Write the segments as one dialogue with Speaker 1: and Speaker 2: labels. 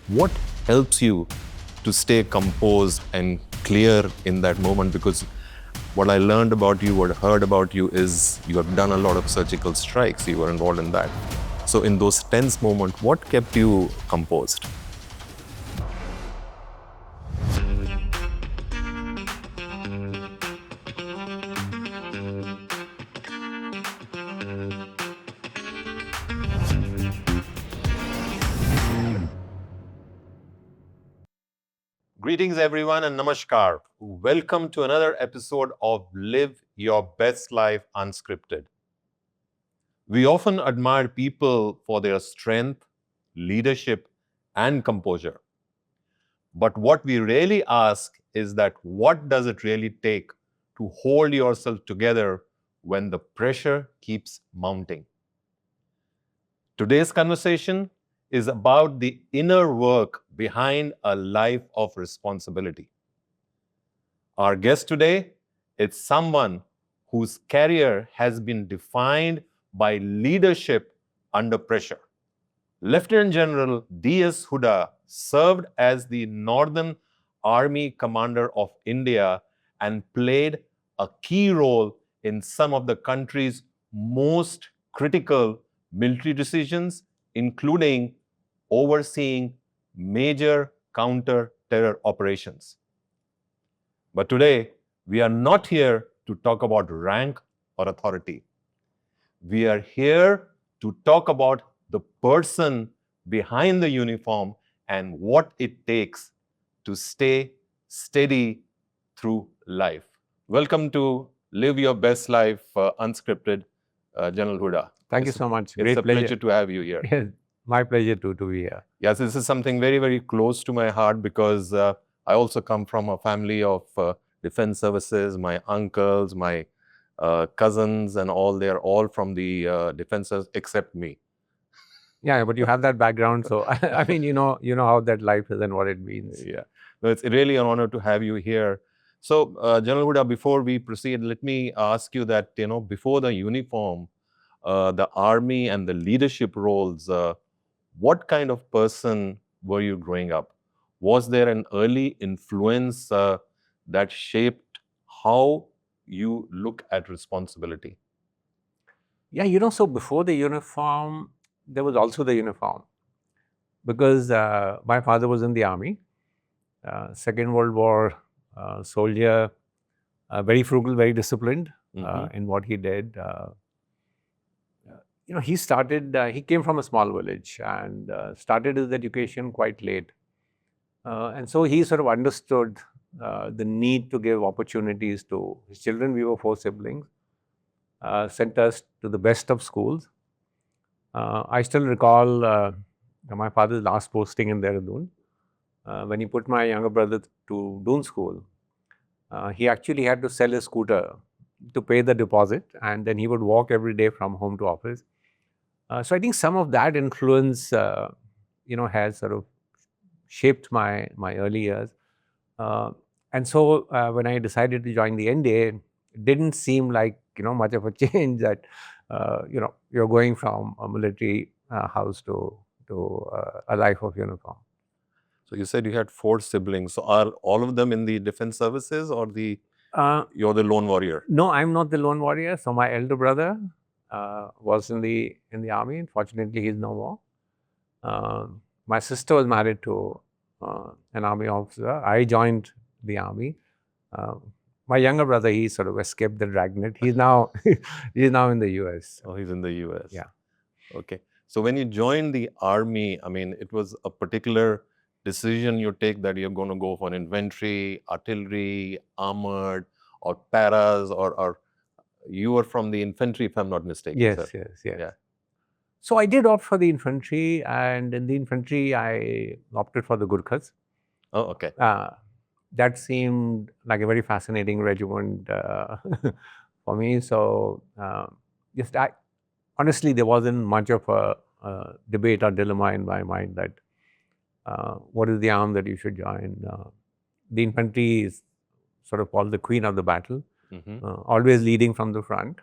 Speaker 1: What helps you to stay composed and clear in that moment? Because what I learned about you, what I heard about you is you have done a lot of surgical strikes. You were involved in that. So in those tense moments, what kept you composed? Greetings, everyone, and namaskar. Welcome to another episode of Live Your Best Life Unscripted. We often admire people for their strength, leadership, and composure. But what we really ask is that what does it really take to hold yourself together when the pressure keeps mounting? Today's conversation is about the inner work behind a life of responsibility. Our guest today is someone whose career has been defined by leadership under pressure. Lieutenant General D.S. Hooda served as the Northern Army Commander of India and played a key role in some of the country's most critical military decisions, including overseeing major counter-terror operations. But today, we are not here to talk about rank or authority. We are here to talk about the person behind the uniform and what it takes to stay steady through life. Welcome to Live Your Best Life Unscripted, General Hooda.
Speaker 2: Thank you so much.
Speaker 1: It's a pleasure to have you here.
Speaker 2: Yes, my pleasure to be here.
Speaker 1: Yes, this is something very, very close to my heart because I also come from a family of defense services. My uncles, my cousins and all, they're all from the defense service except me.
Speaker 2: Yeah, but you have that background. So, I mean, you know how that life is and what it means.
Speaker 1: Yeah, no, it's really an honor to have you here. So, General Hooda, before we proceed, let me ask you that, before the uniform, the army and the leadership roles, what kind of person were you growing up? Was there an early influence that shaped how you look at responsibility?
Speaker 2: Yeah, so before the uniform, there was also the uniform. Because my father was in the army, Second World War soldier, very frugal, very disciplined in what he did. He came from a small village and started his education quite late. And so he sort of understood the need to give opportunities to his children. We were 4 siblings, sent us to the best of schools. I still recall my father's last posting in Dehradun. When he put my younger brother to Doon school, he actually had to sell his scooter to pay the deposit, and then he would walk every day from home to office. So I think some of that influence, has sort of shaped my early years. And so when I decided to join the NDA, it didn't seem like, much of a change that, you're going from a military house to a life of uniform.
Speaker 1: So you said you had 4 siblings. So are all of them in the defense services or you're the lone warrior?
Speaker 2: No, I'm not the lone warrior. So my elder brother was in the army. Unfortunately, he's no more. My sister was married to an army officer. I joined the army. My younger brother, he sort of escaped the dragnet. He's now in the US.
Speaker 1: Oh, he's in the US.
Speaker 2: Yeah.
Speaker 1: Okay. So when you joined the army, I mean, it was a particular decision you take that you're going to go for infantry, artillery, armored, or paras, or you were from the infantry, if I'm not mistaken.
Speaker 2: Yes.
Speaker 1: Yeah.
Speaker 2: So I did opt for the infantry, and in the infantry, I opted for the Gurkhas.
Speaker 1: Oh, okay.
Speaker 2: That seemed like a very fascinating regiment for me. So honestly, there wasn't much of a debate or dilemma in my mind that what is the arm that you should join. The infantry is sort of called the queen of the battle, always leading from the front.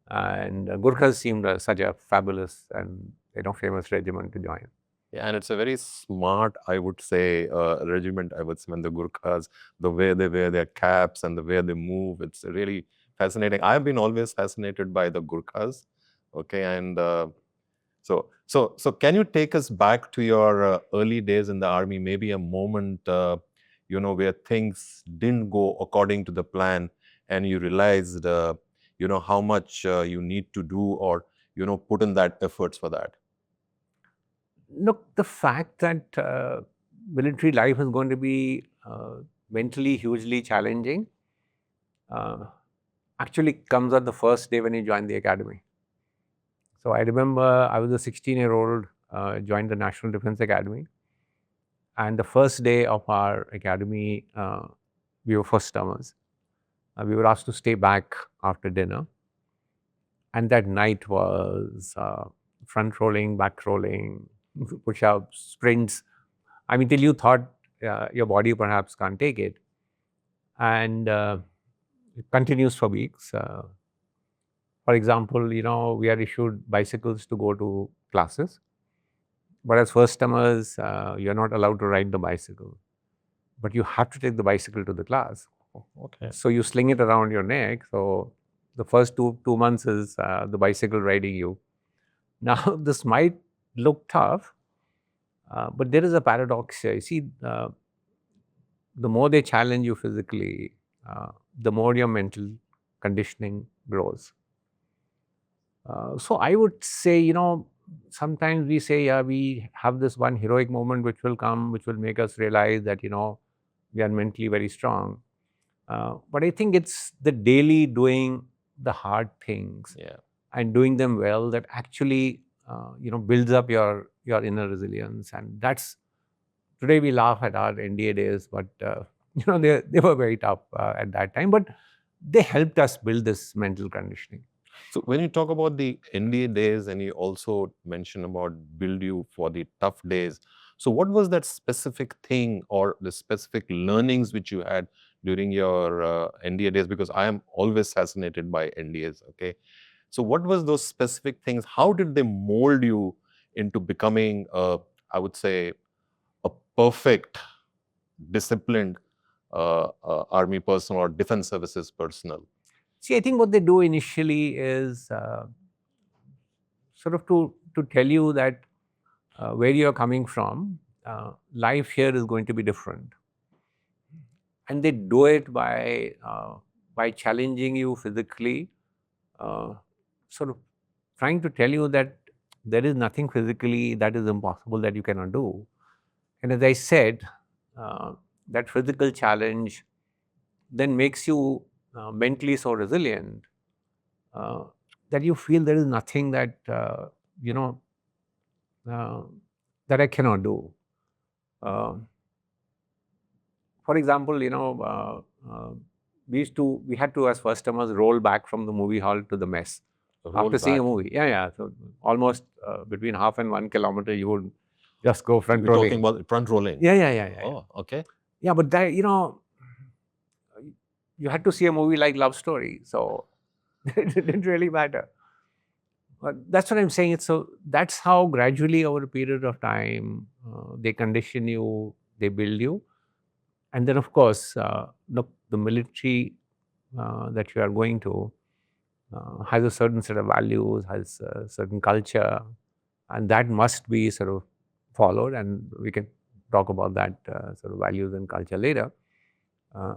Speaker 2: And Gurkhas seemed such a fabulous and famous regiment to join.
Speaker 1: Yeah, and it's a very smart, I would say, regiment. I would say, when the Gurkhas, the way they wear their caps and the way they move, it's really fascinating. I've been always fascinated by the Gurkhas. Okay, and so can you take us back to your early days in the army? Maybe a moment, where things didn't go according to the plan, and you realized, how much you need to do, or put in that efforts for that.
Speaker 2: Look, the fact that military life is going to be mentally hugely challenging uh, actually comes on the first day when you join the academy. So I remember I was a 16-year-old, joined the National Defense Academy, and the first day of our academy, we were first termers. We were asked to stay back after dinner, and that night was front rolling, back rolling, push-ups, sprints. I mean, till you thought your body perhaps can't take it, and it continues for weeks. For example, we are issued bicycles to go to classes, but as first timers, you're not allowed to ride the bicycle, but you have to take the bicycle to the class.
Speaker 1: Okay.
Speaker 2: So you sling it around your neck. So the first two months is the bicycle riding you. Now, this might look tough, but there is a paradox here. You see, the more they challenge you physically, the more your mental conditioning grows. So I would say, sometimes we say, yeah, we have this one heroic moment which will come, which will make us realize that, we are mentally very strong. But I think it's the daily doing the hard things
Speaker 1: Yeah.
Speaker 2: and doing them well that actually, builds up your inner resilience. And that's today we laugh at our NDA days, but they were very tough at that time. But they helped us build this mental conditioning.
Speaker 1: So when you talk about the NDA days, and you also mention about build you for the tough days, so what was that specific thing or the specific learnings which you had during your NDA days? Because I am always fascinated by NDAs. Okay, so what was those specific things? How did they mold you into becoming, I would say, a perfect, disciplined army person or defense services personnel?
Speaker 2: See, I think what they do initially is sort of to tell you that where you're coming from, life here is going to be different, and they do it by challenging you physically, uh, sort of trying to tell you that there is nothing physically that is impossible that you cannot do. And as I said, uh, that physical challenge then makes you mentally so resilient uh, that you feel there is nothing that you know uh, that I cannot do. Uh, for example, we had to, as first timers, roll back from the movie hall to the mess
Speaker 1: Roll
Speaker 2: after seeing
Speaker 1: back.
Speaker 2: a movie. Yeah, yeah. So almost between half and 1 kilometer, you would just go front
Speaker 1: We're talking
Speaker 2: rolling.
Speaker 1: about front rolling.
Speaker 2: Yeah, yeah, yeah, yeah.
Speaker 1: Oh, okay.
Speaker 2: Yeah, but that, you had to see a movie like Love Story, so it didn't really matter. But that's what I'm saying. That's how gradually over a period of time they condition you, they build you, and then of course, the military that you are going to has a certain set of values, has a certain culture, and that must be sort of followed. And we can talk about that sort of values and culture later. Uh,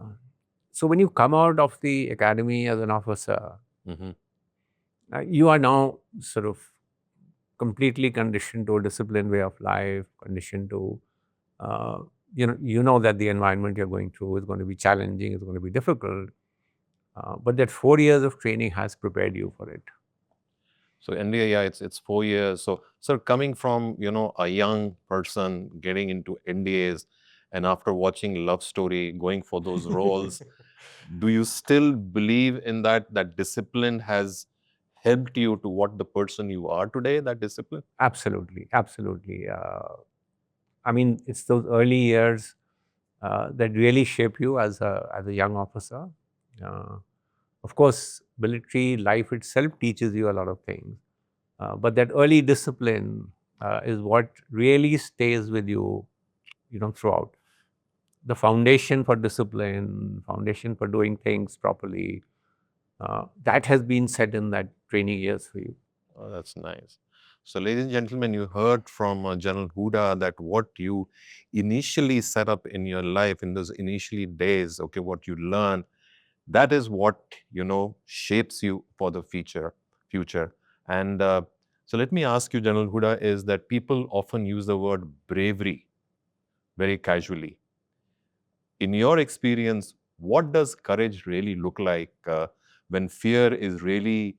Speaker 2: so when you come out of the academy as an officer,
Speaker 1: Hmm.
Speaker 2: you are now sort of completely conditioned to a disciplined way of life, conditioned to uh, you know that the environment you're going through is going to be challenging, it's going to be difficult, but that 4 years of training has prepared you for it.
Speaker 1: So NDA, yeah, it's 4 years. So coming from a young person getting into NDAs, and after watching Love Story, going for those roles, do you still believe in that discipline has helped you to what the person you are today? That discipline.
Speaker 2: Absolutely, absolutely. I mean, it's those early years that really shape you as a young officer. Uh, of course, military life itself teaches you a lot of things, but that early discipline is what really stays with you, throughout. The foundation for discipline, foundation for doing things properly, that has been set in that training years for you.
Speaker 1: Oh, that's nice. So, ladies and gentlemen, you heard from General Hooda that what you initially set up in your life in those initially days, okay, what you learn, that is what shapes you for the future. And so, let me ask you, General Hooda, is that people often use the word bravery very casually. In your experience, what does courage really look like when fear is really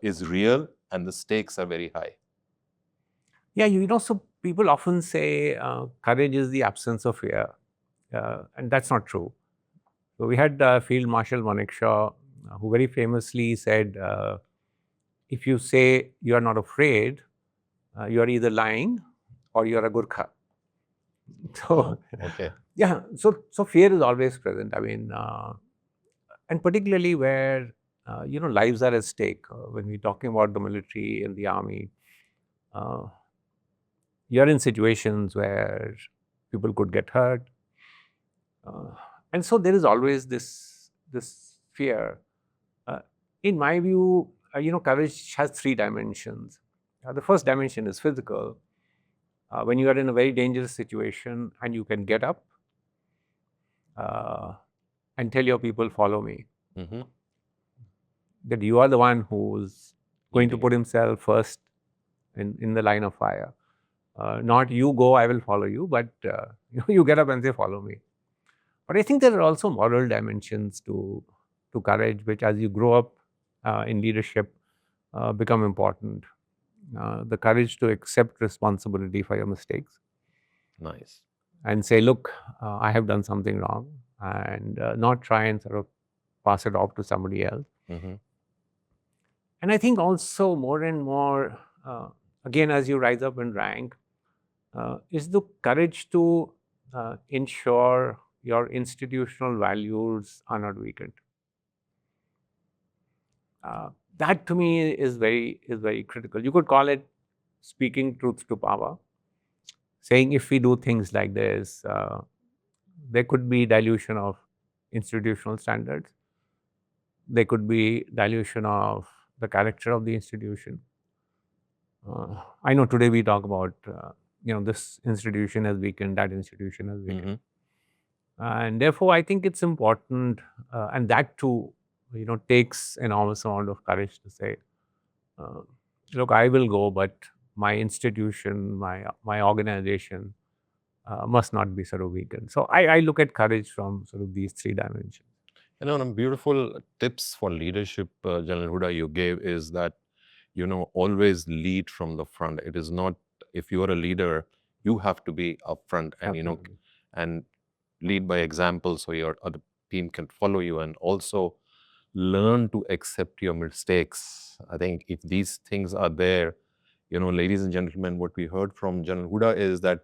Speaker 1: is real and the stakes are very high?
Speaker 2: Yeah, so people often say courage is the absence of fear, and that's not true. So we had Field Marshal Manekshaw, who very famously said, if you say you are not afraid, you are either lying or you are a Gurkha. So,
Speaker 1: Okay.
Speaker 2: yeah, so fear is always present. I mean, and particularly where lives are at stake. When we're talking about the military and the army, uh, you're in situations where people could get hurt, uh, and so there is always this fear. Uh, in my view, courage has three dimensions. The first dimension is physical. When you are in a very dangerous situation and you can get up uh, and tell your people, follow me,
Speaker 1: Mm-hmm.
Speaker 2: that you are the one who's going to
Speaker 1: Leading
Speaker 2: put
Speaker 1: it.
Speaker 2: himself first in the line of fire. Not you go, I will follow you, but you get up and say, follow me. But I think there are also moral dimensions to courage, which as you grow up in leadership, become important. The courage to accept responsibility for your mistakes
Speaker 1: Nice.
Speaker 2: and say, look, I have done something wrong, and not try and sort of pass it off to somebody else.
Speaker 1: Mm-hmm.
Speaker 2: And I think also more and more, again, as you rise up in rank, is the courage to ensure your institutional values are not weakened. Uh, that to me is very critical. You could call it speaking truth to power, saying if we do things like this, there could be dilution of institutional standards. There could be dilution of the character of the institution. I know today we talk about this institution has weakened, that institution has weakened,
Speaker 1: Mm-hmm.
Speaker 2: and therefore I think it's important, and that too, takes enormous amount of courage to say, uh, look, I will go, but my institution, my organization must not be sort of weakened. So I look at courage from sort of these three dimensions.
Speaker 1: Beautiful tips for leadership, General Huda, you gave is that, always lead from the front. It is not, if you are a leader, you have to be upfront and,
Speaker 2: Absolutely.
Speaker 1: and lead by example so your other team can follow you and also learn to accept your mistakes. I think if these things are there, ladies and gentlemen, what we heard from General Huda is that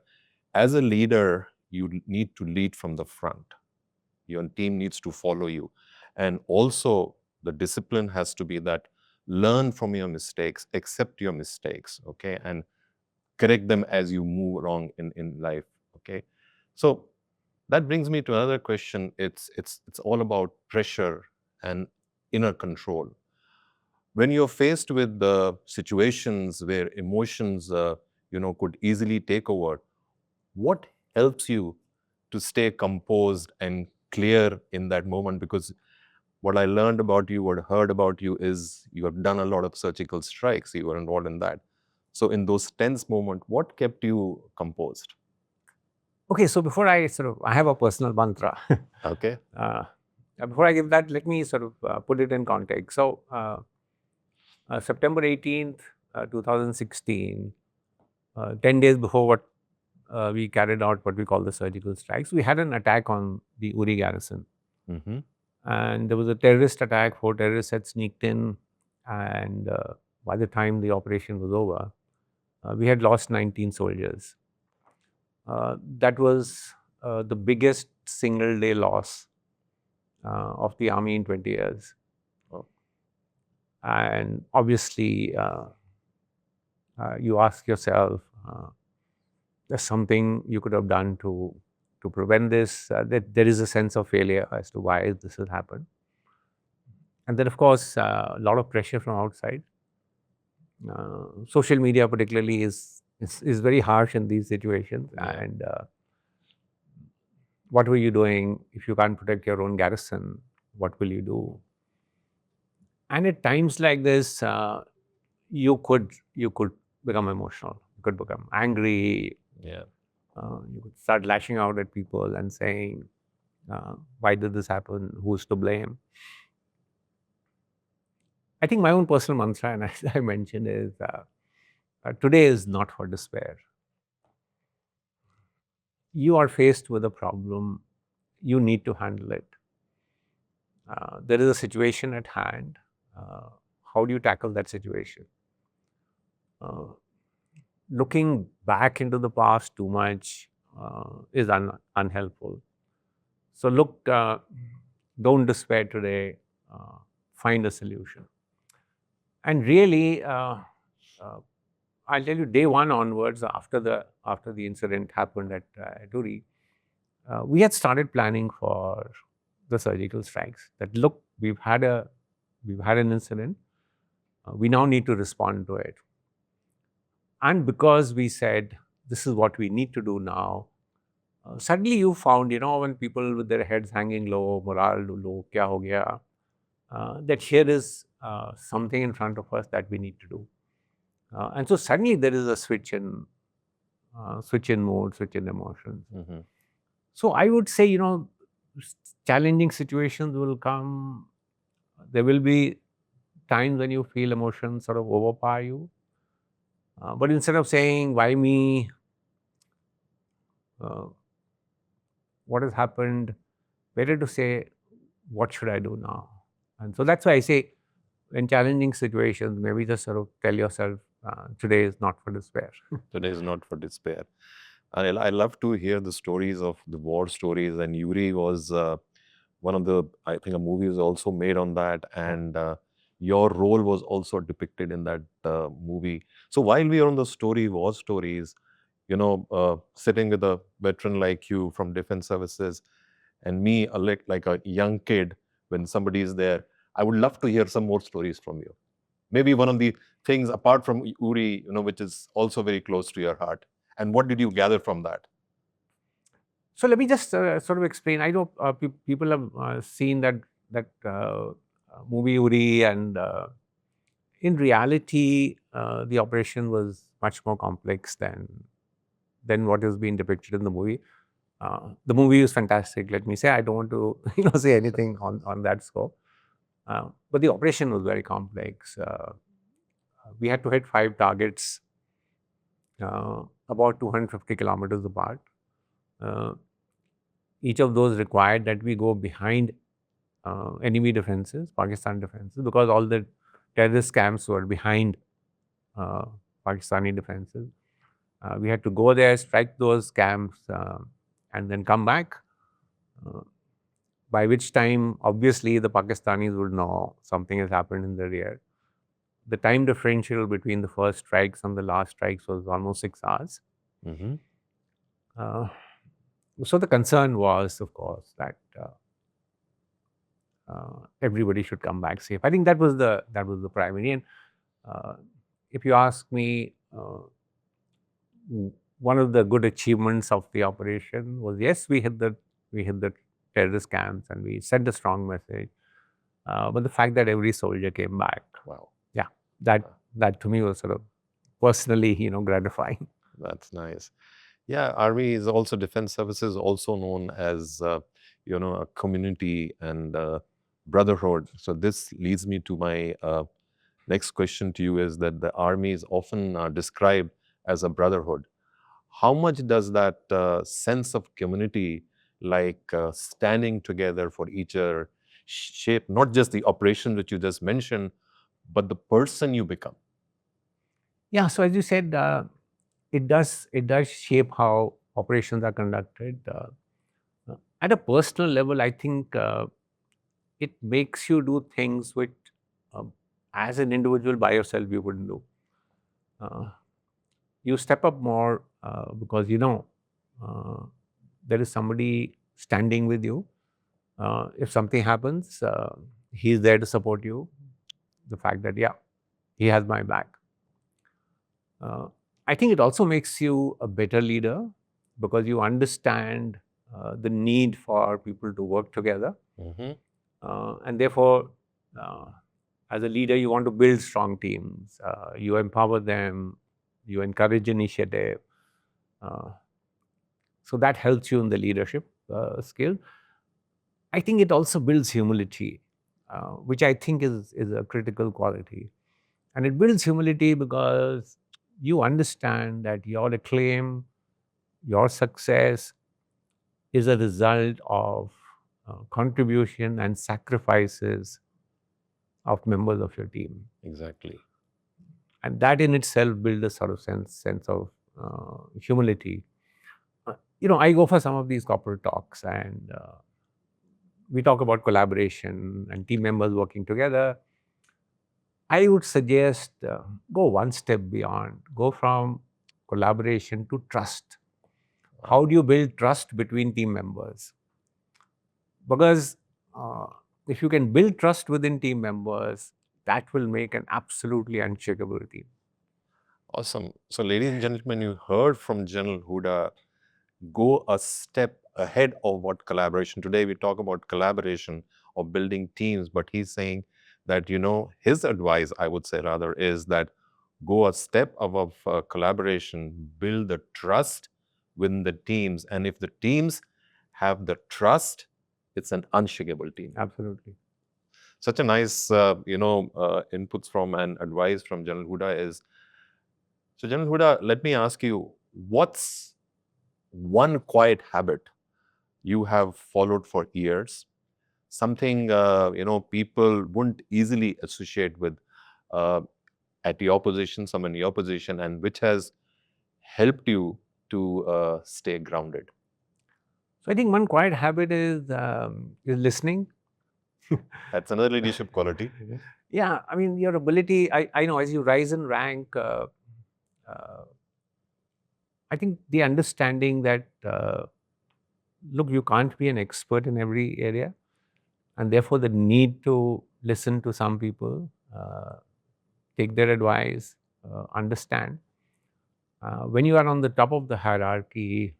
Speaker 1: as a leader, you need to lead from the front. Your team needs to follow you. And also, the discipline has to be that learn from your mistakes, accept your mistakes, okay, and correct them as you move along in life, okay. So that brings me to another question. It's all about pressure and inner control. When you're faced with the situations where emotions, could easily take over, what helps you to stay composed and clear in that moment? Because what I learned about you, what I heard about you is you have done a lot of surgical strikes. You were involved in that. So in those tense moments, what kept you composed?
Speaker 2: Okay, so before I have a personal mantra.
Speaker 1: Okay.
Speaker 2: uh, Before I give that, let me sort of put it in context. So September 18th, 2016, 10 days before what we carried out what we call the surgical strikes, we had an attack on the Uri garrison.
Speaker 1: Mm-hmm.
Speaker 2: And there was a terrorist attack. 4 terrorists had sneaked in. And by the time the operation was over, we had lost 19 soldiers. That was the biggest single day loss of the army in 20 years.
Speaker 1: Oh.
Speaker 2: And obviously, you ask yourself, Uh, there's something you could have done to prevent this. That there is a sense of failure as to why this has happened, and then of course a lot of pressure from outside. Social media, particularly, is very harsh in these situations.
Speaker 1: Yeah.
Speaker 2: And what were you doing if you can't protect your own garrison? What will you do? And at times like this, you could become emotional. You could become angry.
Speaker 1: Yeah.
Speaker 2: You could start lashing out at people and saying, "Why did this happen? Who's to blame?" I think my own personal mantra, and as I mentioned, is today is not for despair. You are faced with a problem. You need to handle it. There is a situation at hand. Uh, how do you tackle that situation? Uh, Looking back into the past too much is unhelpful. So look, don't despair today. Uh, find a solution. And really, uh, I'll tell you, day one onwards, after the incident happened at Uri, we had started planning for the surgical strikes. That look, we've had an incident. We now need to respond to it. And because we said this is what we need to do now, suddenly you found, when people with their heads hanging low, morale low, kya ho gaya, that here is something in front of us that we need to do. And so suddenly there is a switch in mode, switch in emotions.
Speaker 1: Mm-hmm.
Speaker 2: So I would say, challenging situations will come. There will be times when you feel emotions sort of overpower you. But instead of saying, why me? Uh, what has happened? Better to say, what should I do now? And so that's why I say, in challenging situations, maybe just sort of tell yourself, today is not for despair.
Speaker 1: Today is not for despair. And I love to hear the stories of the war stories. And Yuri was one of the, I think a movie was also made on that. And your role was also depicted in that movie. So while we are on the war stories, sitting with a veteran like you from defense services and me, like a young kid, when somebody is there, I would love to hear some more stories from you. Maybe one of the things apart from Uri, which is also very close to your heart. And what did you gather from that?
Speaker 2: So let me just sort of explain. I know people have seen that movie Uri, and in reality, the operation was much more complex than what is being depicted in the movie. The movie is fantastic. Let me say, I don't want to say anything on that scope. But the operation was very complex. We had to hit 5 targets, about 250 kilometers apart. Uh, each of those required that we go behind enemy defenses, Pakistan defenses, because all the terrorist camps were behind uh, Pakistani defenses. We had to go there, strike those camps, and then come back. Uh, by which time, obviously, the Pakistanis would know something has happened in the rear. The time differential between the first strikes and the last strikes was almost 6 hours.
Speaker 1: Mm-hmm.
Speaker 2: Uh, so the concern was, of course, that everybody should come back safe. I think that was the primary. And uh, if you ask me, one of the good achievements of the operation was, yes, we hit the terrorist camps and we sent a strong message. But the fact that every soldier came back,
Speaker 1: Wow.
Speaker 2: yeah, that to me was sort of personally, gratifying.
Speaker 1: That's nice. Yeah, Army is also defense services, also known as a community and brotherhood. So this leads me to my next question to you: is that the Army is often described as a brotherhood. How much does that sense of community, like standing together for each other, shape not just the operation which you just mentioned, but the person you become?
Speaker 2: Yeah. So as you said, it does shape how operations are conducted. At a personal level, I think it makes you do things which, uh, as an individual by yourself, you wouldn't do. Uh, you step up more because uh, there is somebody standing with you. If something happens, he's there to support you. The fact that, yeah, he has my back. Uh, I think it also makes you a better leader because you understand the need for people to work together.
Speaker 1: Mhm.
Speaker 2: And therefore, uh, as a leader, you want to build strong teams. You empower them, you encourage initiative. Uh, so that helps you in the leadership skill. I think it also builds humility, which I think is a critical quality. And it builds humility because you understand that your acclaim, your success is a result of contribution and sacrifices of members of your team.
Speaker 1: Exactly.
Speaker 2: And that in itself builds a sort of sense of humility. I go for some of these corporate talks and we talk about collaboration and team members working together. I would suggest go one step beyond, go from collaboration to trust. How do you build trust between team members? Because uh, if you can build trust within team members, that will make an absolutely unshakable team.
Speaker 1: Awesome. So, ladies and gentlemen, you heard from General Hooda, go a step ahead of what collaboration. Today, we talk about collaboration or building teams, but he's saying that, his advice, I would say rather, is that go a step above collaboration, build the trust within the teams. And if the teams have the trust, it's an unshakable team.
Speaker 2: Absolutely.
Speaker 1: Such a nice, inputs from and advice from General Huda is. So, General Huda, let me ask you, what's one quiet habit you have followed for years? Something people wouldn't easily associate with uh, at your position, someone in your position, and which has helped you to stay grounded.
Speaker 2: So I think one quiet habit is listening.
Speaker 1: That's another leadership quality.
Speaker 2: Yeah, I mean your ability. I know as you rise in rank, uh, I think the understanding that look, you can't be an expert in every area, and therefore the need to listen to some people, take their advice, understand. When you are on the top of the hierarchy,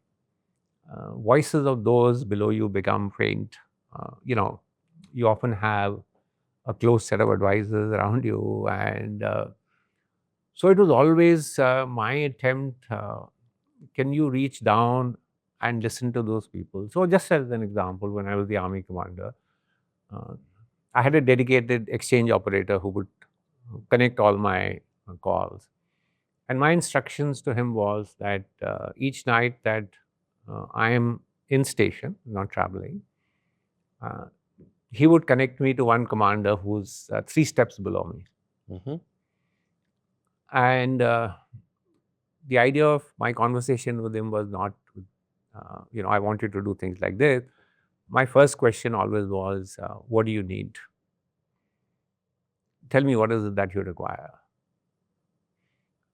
Speaker 2: voices of those below you become faint. You often have a close set of advisors around you, and so it was always my attempt. Can you reach down and listen to those people? So, just as an example, when I was the army commander, uh, I had a dedicated exchange operator who would connect all my calls. And my instructions to him was that each night that I am in station, not traveling, uh, he would connect me to one commander who's 3 steps below me.
Speaker 1: Mhm.
Speaker 2: And the idea of my conversation with him was not, I want you to do things like this. My first question always was, what do you need? Tell me what is it that you require.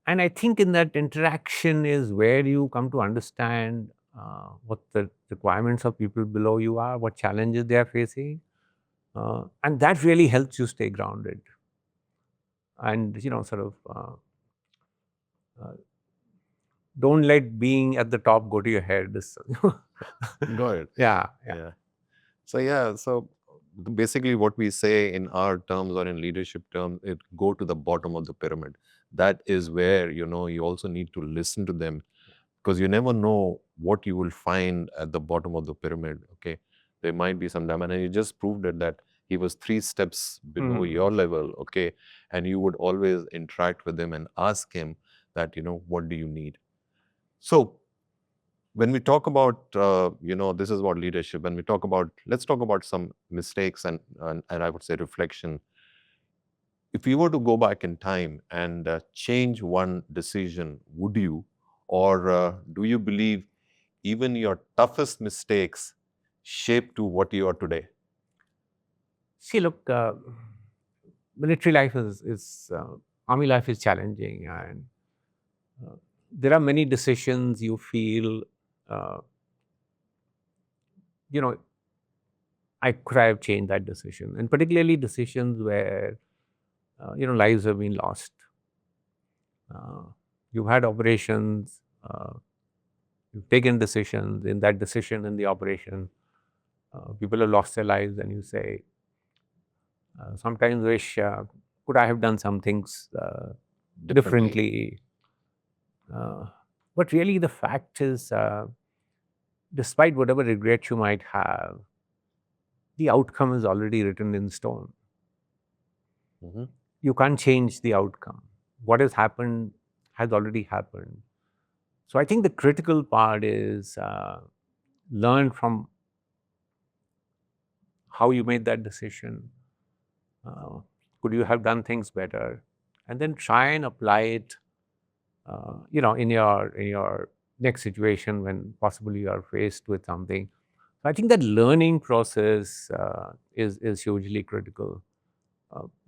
Speaker 2: And I think in that interaction is where you come to understand what the requirements of people below you are, what challenges they are facing. And that really helps you stay grounded. And, sort of uh, don't let being at the top go to your head.
Speaker 1: Got it.
Speaker 2: Yeah.
Speaker 1: Yeah. So basically what we say in our terms or in leadership terms, it go to the bottom of the pyramid. That is where, you also need to listen to them because you never know what you will find at the bottom of the pyramid. Okay. There might be some diamond, and you just proved it that he was 3 steps below your level. Okay. And you would always interact with him and ask him that, what do you need? So when we talk about this is about leadership. When we talk about, let's talk about some mistakes and I would say reflection. If you were to go back in time and change one decision, would you, or do you believe even your toughest mistakes shape to what you are today?
Speaker 2: See, look, military life is army life is challenging, and there are many decisions you feel, uh, you know, I could have changed that decision, and particularly decisions where lives have been lost. Uh, you've had operations, you've taken decisions. In that decision, in the operation, people have lost their lives, and you say, sometimes wish, could I have done some things
Speaker 1: Differently.
Speaker 2: differently? Uh, but really, the fact is, despite whatever regrets you might have, the outcome is already written in stone.
Speaker 1: Hmm.
Speaker 2: You can't change the outcome. What has happened has already happened. So I think the critical part is learn from how you made that decision. Uh, could you have done things better? And then try and apply it, in your next situation when possibly you are faced with something. So I think that learning process is hugely critical.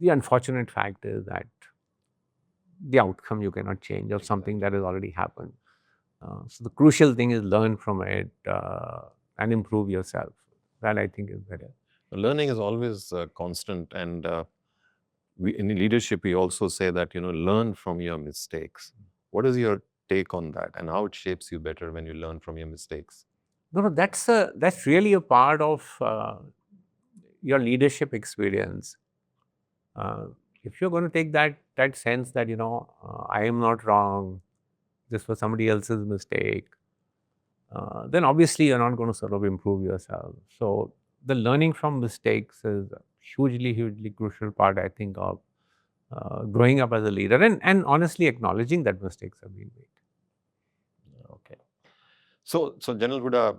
Speaker 2: The unfortunate fact is that the outcome you cannot change of something
Speaker 1: Exactly.
Speaker 2: that has already happened. So the crucial thing is learn from it and improve yourself. That I think is better.
Speaker 1: Learning is always constant, and we in leadership we also say that learn from your mistakes. What is your take on that, and how it shapes you better when you learn from your mistakes?
Speaker 2: No, that's really a part of your leadership experience. Uh, if you're going to take that sense that I am not wrong, this was somebody else's mistake, then obviously you're not going to sort of improve yourself. So the learning from mistakes is a hugely crucial part, I think, of growing up as a leader, and honestly acknowledging that mistakes have been made.
Speaker 1: Okay. So General Huda,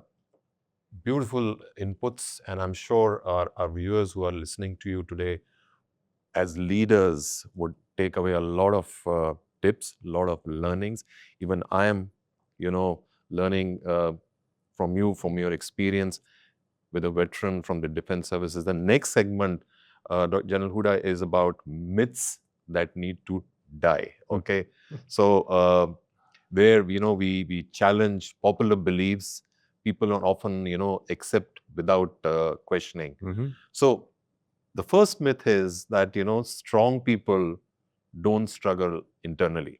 Speaker 1: beautiful inputs, and I'm sure our viewers who are listening to you today as leaders would take away a lot of tips, a lot of learnings. Even I am, learning from you, from your experience with a veteran from the defense services. The next segment, General Huda, is about myths that need to die. Okay, so where we challenge popular beliefs, people don't often accept without questioning.
Speaker 2: Mhm.
Speaker 1: So the first myth is that strong people don't struggle internally.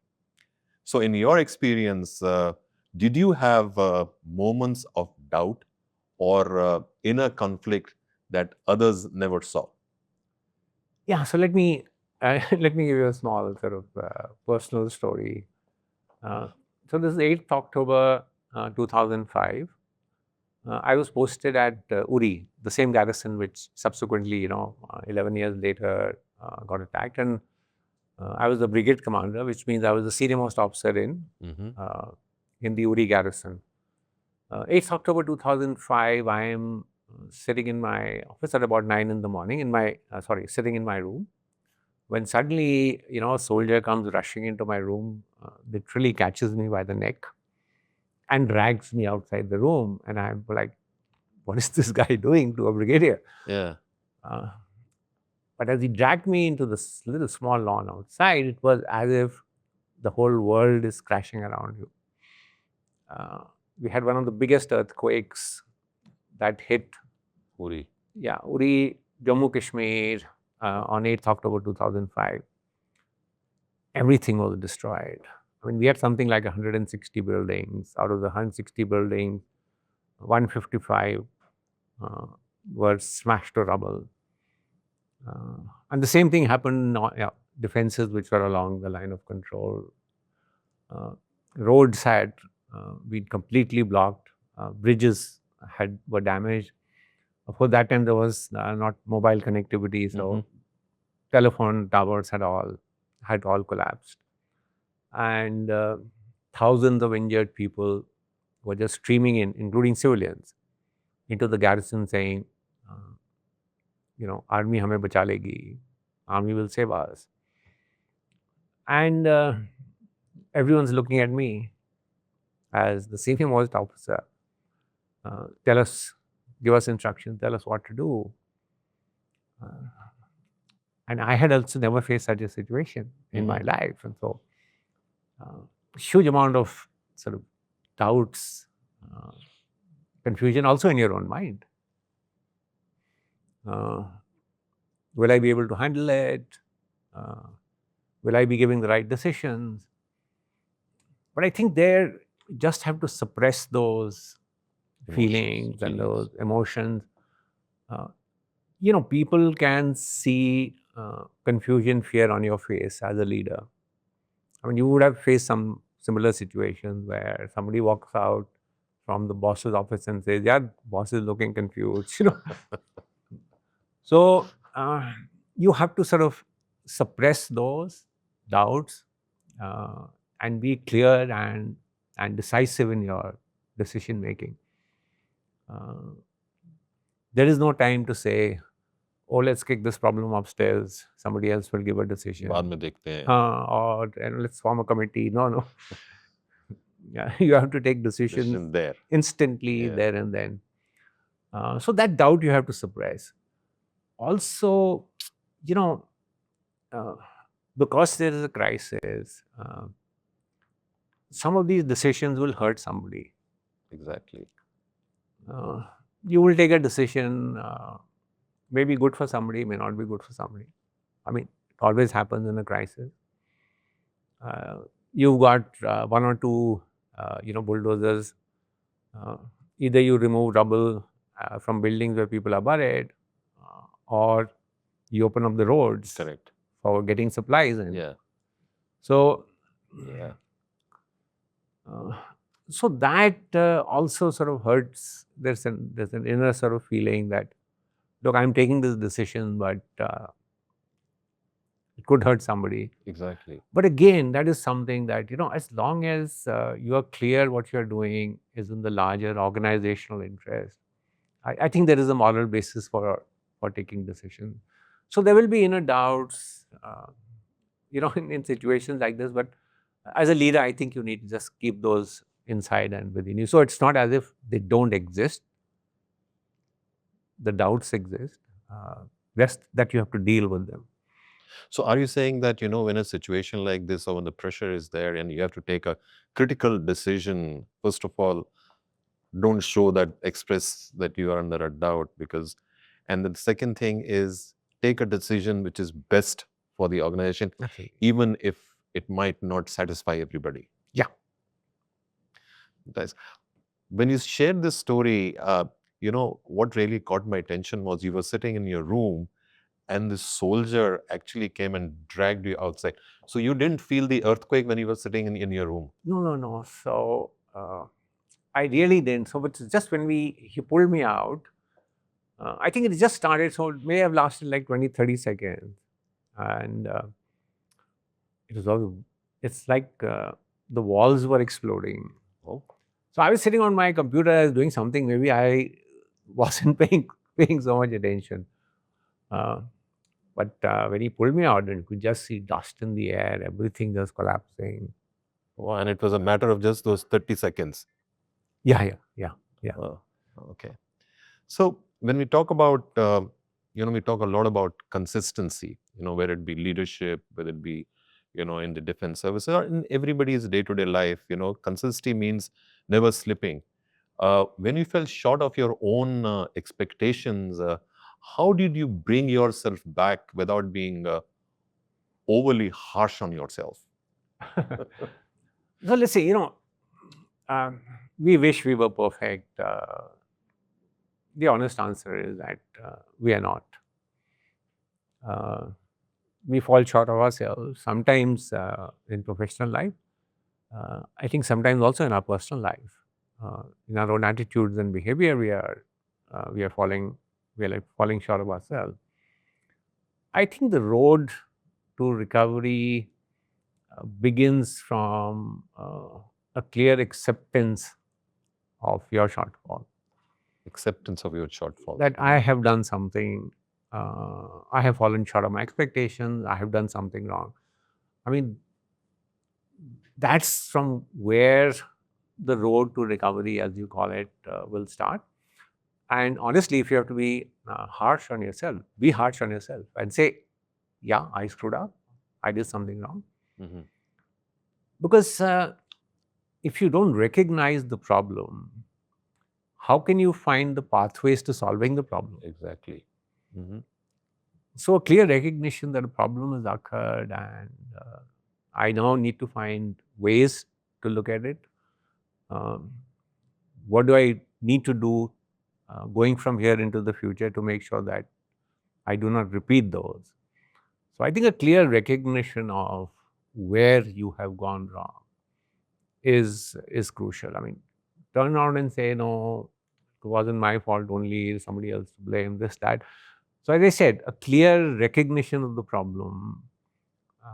Speaker 1: So in your experience, did you have moments of doubt or inner conflict that others never saw?
Speaker 2: Yeah, so let me let me give you a small sort of personal story. Uh, so this is 8th October 2005. I was posted at Uri, the same garrison which subsequently, 11 years later got attacked. And I was the brigade commander, which means I was the senior-most officer
Speaker 1: Hmm.
Speaker 2: uh, in the Uri garrison. 8th October 2005, I am sitting in my office at about 9 in the morning, sitting in my room, when suddenly, a soldier comes rushing into my room, literally catches me by the neck and drags me outside the room. And I'm like, what is this guy doing to a brigadier?
Speaker 1: Yeah.
Speaker 2: Uh, but as he dragged me into this little small lawn outside, it was as if the whole world is crashing around you. Uh, we had one of the biggest earthquakes that hit,
Speaker 1: Uri.
Speaker 2: yeah, Uri, Jammu Kashmir, on 8th October 2005. Everything was destroyed. I mean, we had something like 160 buildings. Out of the 160 buildings, 155 uh, were smashed to rubble. And the same thing happened, defenses which were along the line of control. Uh, roads had been completely blocked. Bridges were damaged. Of course, that time there was not mobile connectivity,
Speaker 1: Hmm.
Speaker 2: so telephone towers had all collapsed, and thousands of injured people were just streaming in, including civilians, into the garrison saying, uh, army hame bacha legi, army will save us. And everyone's looking at me as the senior most officer. Tell us, give us instructions, tell us what to do. Uh, and I had also never faced such a situation in my life. And so huge amount of sort of doubts, confusion also in your own mind. Will I be able to handle it? Uh, will I be giving the right decisions? But I think there just have to suppress those feelings and those emotions. Uh, people can see confusion, fear on your face as a leader. I mean, you would have faced some similar situations where somebody walks out from the boss's office and says, "Yeah, boss is looking confused." So you have to sort of suppress those doubts uh, and be clear and decisive in your decision making. Uh, there is no time to say, "Oh, let's kick this problem upstairs. Somebody else will give a decision."
Speaker 1: बाद में देखते हैं.
Speaker 2: Or let's form a committee. No, no. Yeah, you have to take decisions
Speaker 1: Decision there.
Speaker 2: instantly,
Speaker 1: Yeah.
Speaker 2: there and then. So that doubt you have to suppress. Also, you know, because there is a crisis, some of these decisions will hurt somebody.
Speaker 1: Exactly.
Speaker 2: You will take a decision, may be good for somebody, may not be good for somebody. I mean, it always happens in a crisis. You've got one or two, bulldozers. Either you remove rubble from buildings where people are buried, or you open up the roads
Speaker 1: Correct.
Speaker 2: for getting supplies in.
Speaker 1: Yeah.
Speaker 2: So,
Speaker 1: Yeah.
Speaker 2: so that also sort of hurts. There's an inner sort of feeling that, look, I'm taking this decision, but it could hurt somebody.
Speaker 1: Exactly.
Speaker 2: But again, that is something that, as long as you are clear what you're doing is in the larger organizational interest, I think there is a moral basis for taking decisions. So there will be inner doubts, in situations like this. But as a leader, I think you need to just keep those inside and within you. So it's not as if they don't exist. The doubts exist. Just that you have to deal with them.
Speaker 1: So are you saying that, when a situation like this or when the pressure is there and you have to take a critical decision, first of all, don't show that, express that you are under a doubt, because, and the second thing is take a decision which is best for the organization,
Speaker 2: Absolutely.
Speaker 1: even if it might not satisfy everybody.
Speaker 2: Yeah.
Speaker 1: Guys, when you shared this story, what really caught my attention was you were sitting in your room and this soldier actually came and dragged you outside. So you didn't feel the earthquake when you were sitting in your room?
Speaker 2: No. So I really didn't. So it's just when he pulled me out, I think it just started, so it may have lasted like 20, 30 seconds. And it was all, it's like the walls were exploding.
Speaker 1: Oh.
Speaker 2: So I was sitting on my computer, I was doing something, maybe I wasn't paying so much attention. But when he pulled me out, and you could just see dust in the air, everything just collapsing.
Speaker 1: Oh, and it was a matter of just those 30 seconds.
Speaker 2: Yeah.
Speaker 1: Oh, okay. So when we talk about, we talk a lot about consistency, whether it be leadership, whether it be, in the defense services or in everybody's day-to-day life, consistency means never slipping. When you fell short of your own expectations, how did you bring yourself back without being overly harsh on yourself?
Speaker 2: So let's say, we wish we were perfect. The honest answer is that we are not. We fall short of ourselves, sometimes in professional life. I think sometimes also in our personal life. In our own attitudes and behavior, we are falling short of ourselves. I think the road to recovery begins from a clear acceptance of your shortfall.
Speaker 1: Acceptance of your shortfall.
Speaker 2: That I have done something, I have fallen short of my expectations, I have done something wrong. I mean, that's from where the road to recovery, as you call it, will start. And honestly, if you have to be harsh on yourself, be harsh on yourself and say, yeah, I screwed up, I did something wrong.
Speaker 1: Mm-hmm.
Speaker 2: Because if you don't recognize the problem, how can you find the pathways to solving the problem?
Speaker 1: Exactly. Mm-hmm.
Speaker 2: So a clear recognition that a problem has occurred, and I now need to find ways to look at it. Um, what do I need to do going from here into the future to make sure that I do not repeat those? So I think a clear recognition of where you have gone wrong is crucial. I mean, turn around and say, no, it wasn't my fault only, somebody else to blame, this, that. So as I said, a clear recognition of the problem,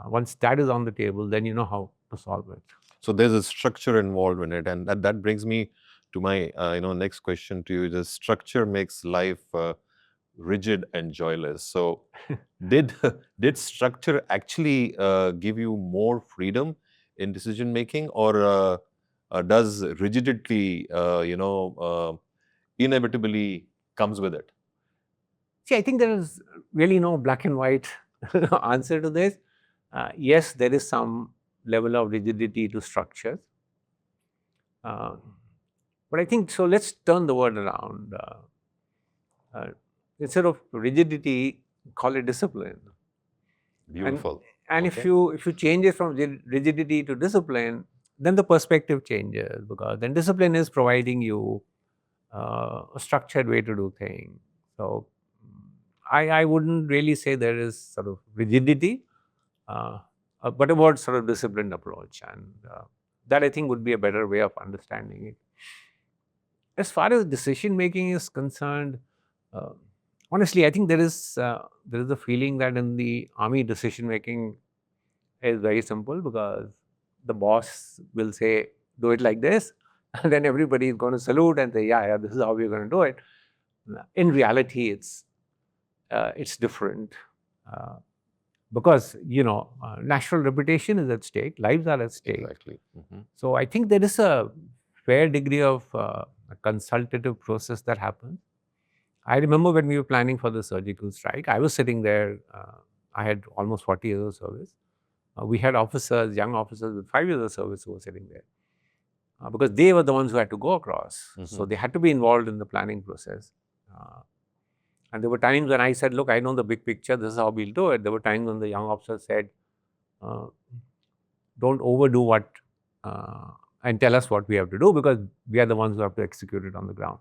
Speaker 2: once that is on the table, then you know how to solve it.
Speaker 1: So there's a structure involved in it, and that brings me to my next question to you. The structure makes life rigid and joyless. So did did structure actually give you more freedom in decision making, or does rigidity inevitably comes with it?
Speaker 2: See, I think there is really no black and white answer to this. Yes, there is some level of rigidity to structures. Uh, but I think, so let's turn the word around. Uh, Instead of rigidity, call it discipline.
Speaker 1: Beautiful.
Speaker 2: And
Speaker 1: Okay.
Speaker 2: if you change it from rigidity to discipline, then the perspective changes, because then discipline is providing you a structured way to do things. So I wouldn't really say there is sort of rigidity, but about sort of disciplined approach, and that I think would be a better way of understanding it. As far as decision making is concerned, uh, honestly, I think there is a feeling that in the army, decision making is very simple, because the boss will say, do it like this, and then everybody is going to salute and say, yeah, this is how we're going to do it. In reality, it's different, uh, because national reputation is at stake, lives are at stake.
Speaker 1: Exactly. Mm-hmm.
Speaker 2: So I think there is a fair degree of a consultative process that happens. I remember when we were planning for the surgical strike, I was sitting there. I had almost 40 years of service. We had officers, young officers with 5 years of service, who were sitting there, because they were the ones who had to go across.
Speaker 1: Mm-hmm.
Speaker 2: So they had to be involved in the planning process. And there were times when I said, look, I know the big picture, this is how we'll do it. There were times when the young officers said, don't overdo what and tell us what we have to do, because we are the ones who have to execute it on the ground.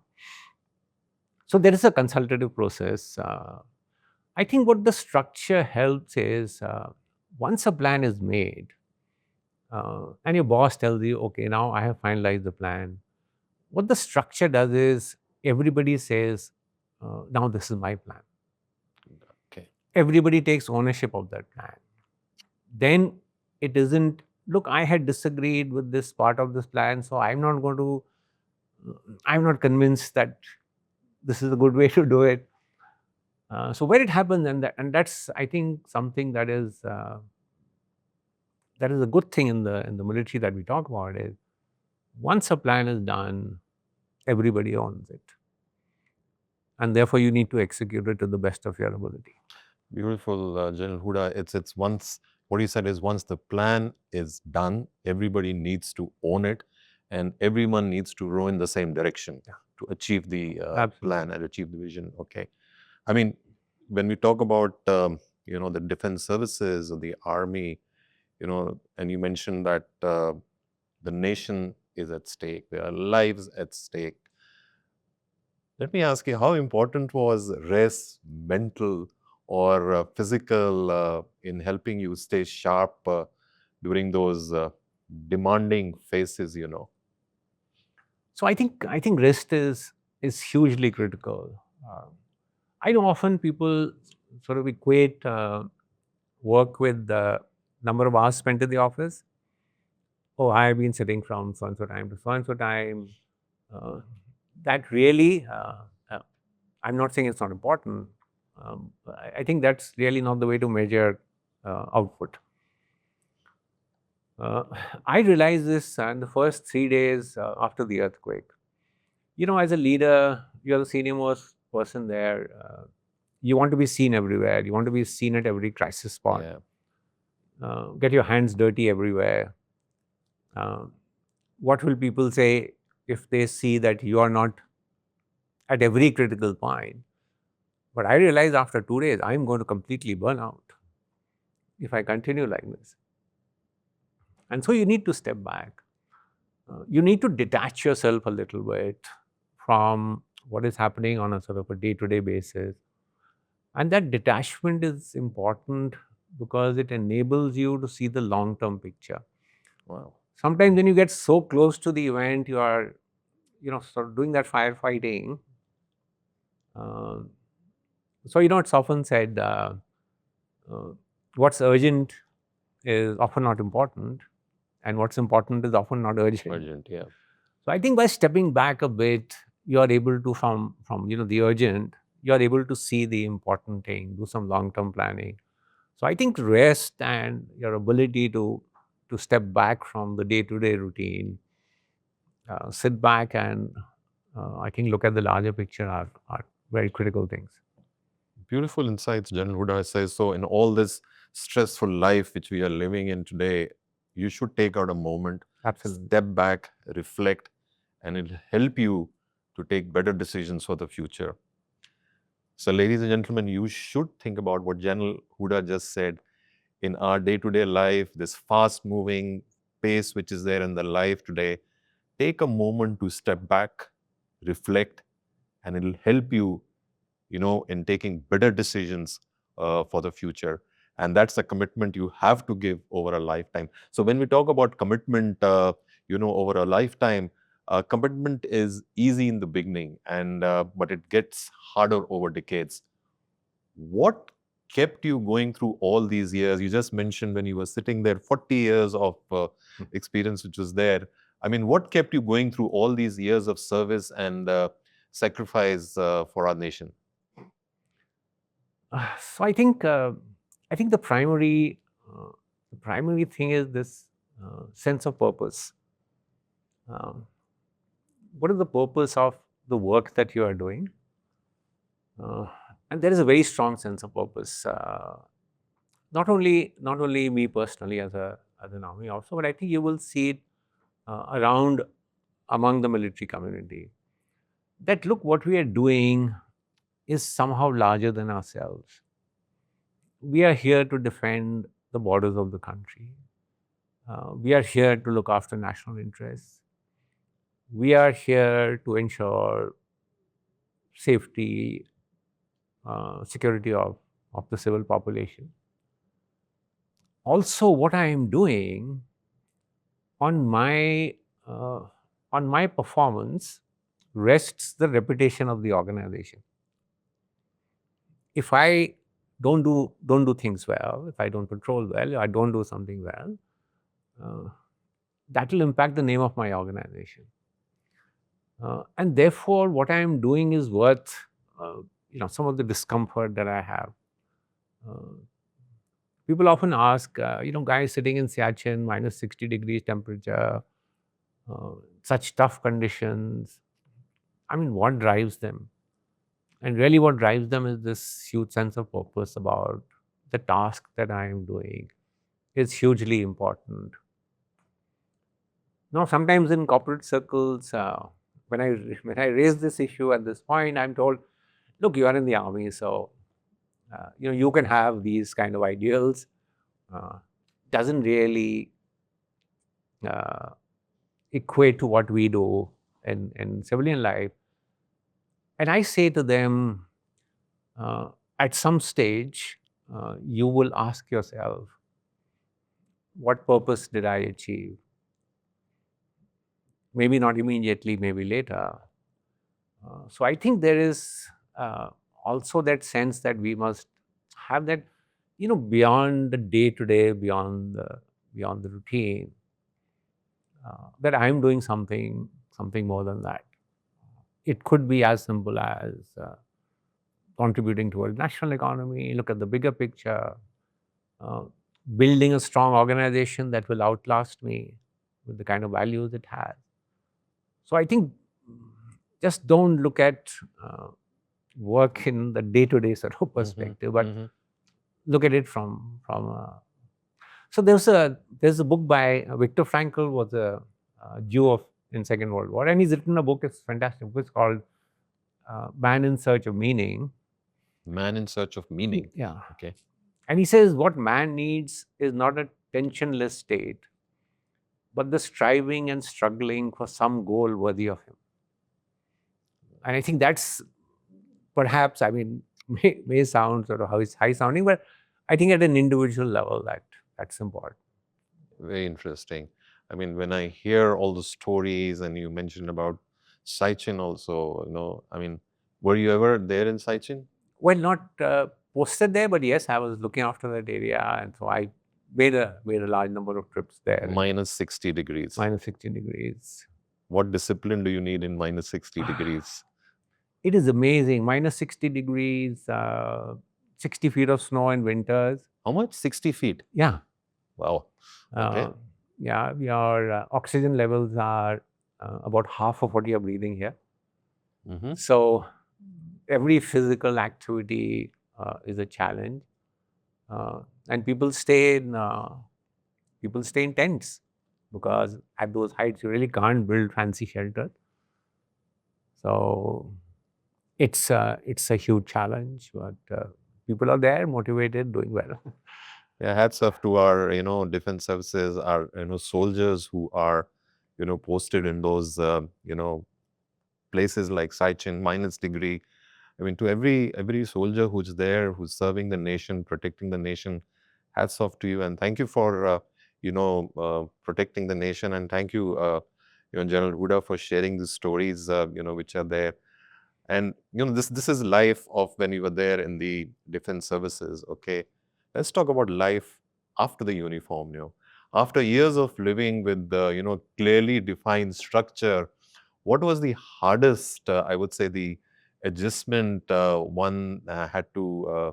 Speaker 2: So there is a consultative process. I think what the structure helps is, once a plan is made, and your boss tells you, okay, now I have finalized the plan. What the structure does is, everybody says, now this is my plan.
Speaker 1: Okay.
Speaker 2: Everybody takes ownership of that plan. Then it isn't, look, I had disagreed with this part of this plan, so I'm not convinced that this is a good way to do it. So where it happens, and that's, I think, something that is a good thing in the military that we talk about, is once a plan is done, everybody owns it, and therefore you need to execute it to the best of your ability.
Speaker 1: Beautiful, General Hooda. It's once, what you said is, once the plan is done, everybody needs to own it, and everyone needs to row in the same direction to achieve the plan and achieve the vision. Okay. I mean, when we talk about the defense services or the army, and you mentioned that the nation is at stake, there are lives at stake. Let me ask you, how important was rest, mental or physical, in helping you stay sharp during those demanding phases?
Speaker 2: So I think rest is hugely critical. I know often people sort of equate work with the number of hours spent in the office. Oh, I have been sitting from so and so time to so and so time. That really, I'm not saying it's not important. I think that's really not the way to measure output. I realized this in the first 3 days after the earthquake. As a leader, you're the senior most person there. You want to be seen everywhere. You want to be seen at every crisis spot.
Speaker 1: Yeah.
Speaker 2: Get your hands dirty everywhere. what will people say if they see that you are not at every critical point? But I realized after 2 days, I'm going to completely burn out if I continue like this. And so you need to step back. You need to detach yourself a little bit from what is happening on a sort of a day-to-day basis. And that detachment is important because it enables you to see the long-term picture.
Speaker 1: Wow.
Speaker 2: Sometimes when you get so close to the event, you are, sort of doing that firefighting. Uh, so, it's often said, uh, what's urgent is often not important, and what's important is often not urgent.
Speaker 1: Urgent, yeah.
Speaker 2: So I think by stepping back a bit, you are able to from the urgent, you are able to see the important thing, do some long-term planning. So I think rest and your ability to step back from the day-to-day routine, sit back and I think look at the larger picture are very critical things.
Speaker 1: Beautiful insights, General Huda says. So, in all this stressful life which we are living in today, you should take out a moment,
Speaker 2: Absolutely.
Speaker 1: step back, reflect, and it'll help you to take better decisions for the future. So, ladies and gentlemen, you should think about what General Huda just said. In our day-to-day life, this fast-moving pace which is there in the life today, take a moment to step back, reflect, and it'll help you, in taking better decisions for the future. And that's the commitment you have to give over a lifetime. So when we talk about commitment, over a lifetime, commitment is easy in the beginning, and but it gets harder over decades. What kept you going through all these years? You just mentioned when you were sitting there, 40 years of experience which was there. I mean, what kept you going through all these years of service and sacrifice for our nation?
Speaker 2: So I think the primary thing is this sense of purpose. Um, what is the purpose of the work that you are doing? Uh, and there is a very strong sense of purpose. Not only me personally as an army officer, but I think you will see it around among the military community. That look, what we are doing is somehow larger than ourselves. We are here to defend the borders of the country. We are here to look after national interests. We are here to ensure safety, security of the civil population. Also, what I am doing on my uh, on my performance rests the reputation of the organization. If I don't do things well, if I don't patrol well, if I don't do something well, uh, that will impact the name of my organization. And therefore, what I am doing is worth some of the discomfort that I have. Uh, People often ask, guys sitting in Siachen, minus 60 degrees temperature, uh, such tough conditions. I mean, what drives them? And really, what drives them is this huge sense of purpose about the task that I am doing is hugely important. Now, sometimes in corporate circles, when I when I raise this issue at this point, I'm told, "Look, you are in the army, so you can have these kind of ideals. Uh, doesn't really uh, equate to what we do in civilian life." And I say to them, uh, at some stage, you will ask yourself, what purpose did I achieve? Maybe not immediately, maybe later. So I think there is also that sense that we must have that, beyond the day to day, beyond the routine, that I'm doing something more than that. It could be as simple as contributing towards national economy. Look at the bigger picture. Uh, Building a strong organization that will outlast me with the kind of values it has. So I think just don't look at work in the day-to-day sort of perspective, but look at it from so there's a book by Viktor Frankl was Jew in Second World War, and he's written a book. It's fantastic. It's called Man in Search of Meaning.
Speaker 1: Man in Search of Meaning.
Speaker 2: Yeah.
Speaker 1: Okay.
Speaker 2: And he says what man needs is not a tensionless state, but the striving and struggling for some goal worthy of him. And I think that's perhaps, I mean, may sound sort of how it's high sounding, but I think at an individual level that's important.
Speaker 1: Very interesting. I mean, when I hear all the stories, and you mentioned about Saichin also, I mean, were you ever there in Saichin?
Speaker 2: Well, not posted there, but yes, I was looking after that area, and so I made a large number of trips there.
Speaker 1: Minus 60 degrees.
Speaker 2: Minus 60 degrees.
Speaker 1: What discipline do you need in minus 60 degrees?
Speaker 2: It is amazing. Minus 60 degrees, 60 feet of snow in winters.
Speaker 1: How much? 60 feet?
Speaker 2: Yeah.
Speaker 1: Wow. Okay.
Speaker 2: Yeah, your oxygen levels are about half of what you're breathing here. So every physical activity is a challenge, and people stay in tents, because at those heights you really can't build fancy shelters. So it's a huge challenge, but people are there, motivated, doing well.
Speaker 1: Yeah, hats off to our, defense services, our, soldiers who are, posted in those, places like Saichin, minus degree. I mean, to every soldier who's there, who's serving the nation, protecting the nation, hats off to you, and thank you for, protecting the nation, and thank you, General Hooda, for sharing the stories, which are there. And this is life of when you were there in the defense services. Okay, let's talk about life after the uniform. After years of living with the clearly defined structure, what was the hardest? I would say the adjustment one had to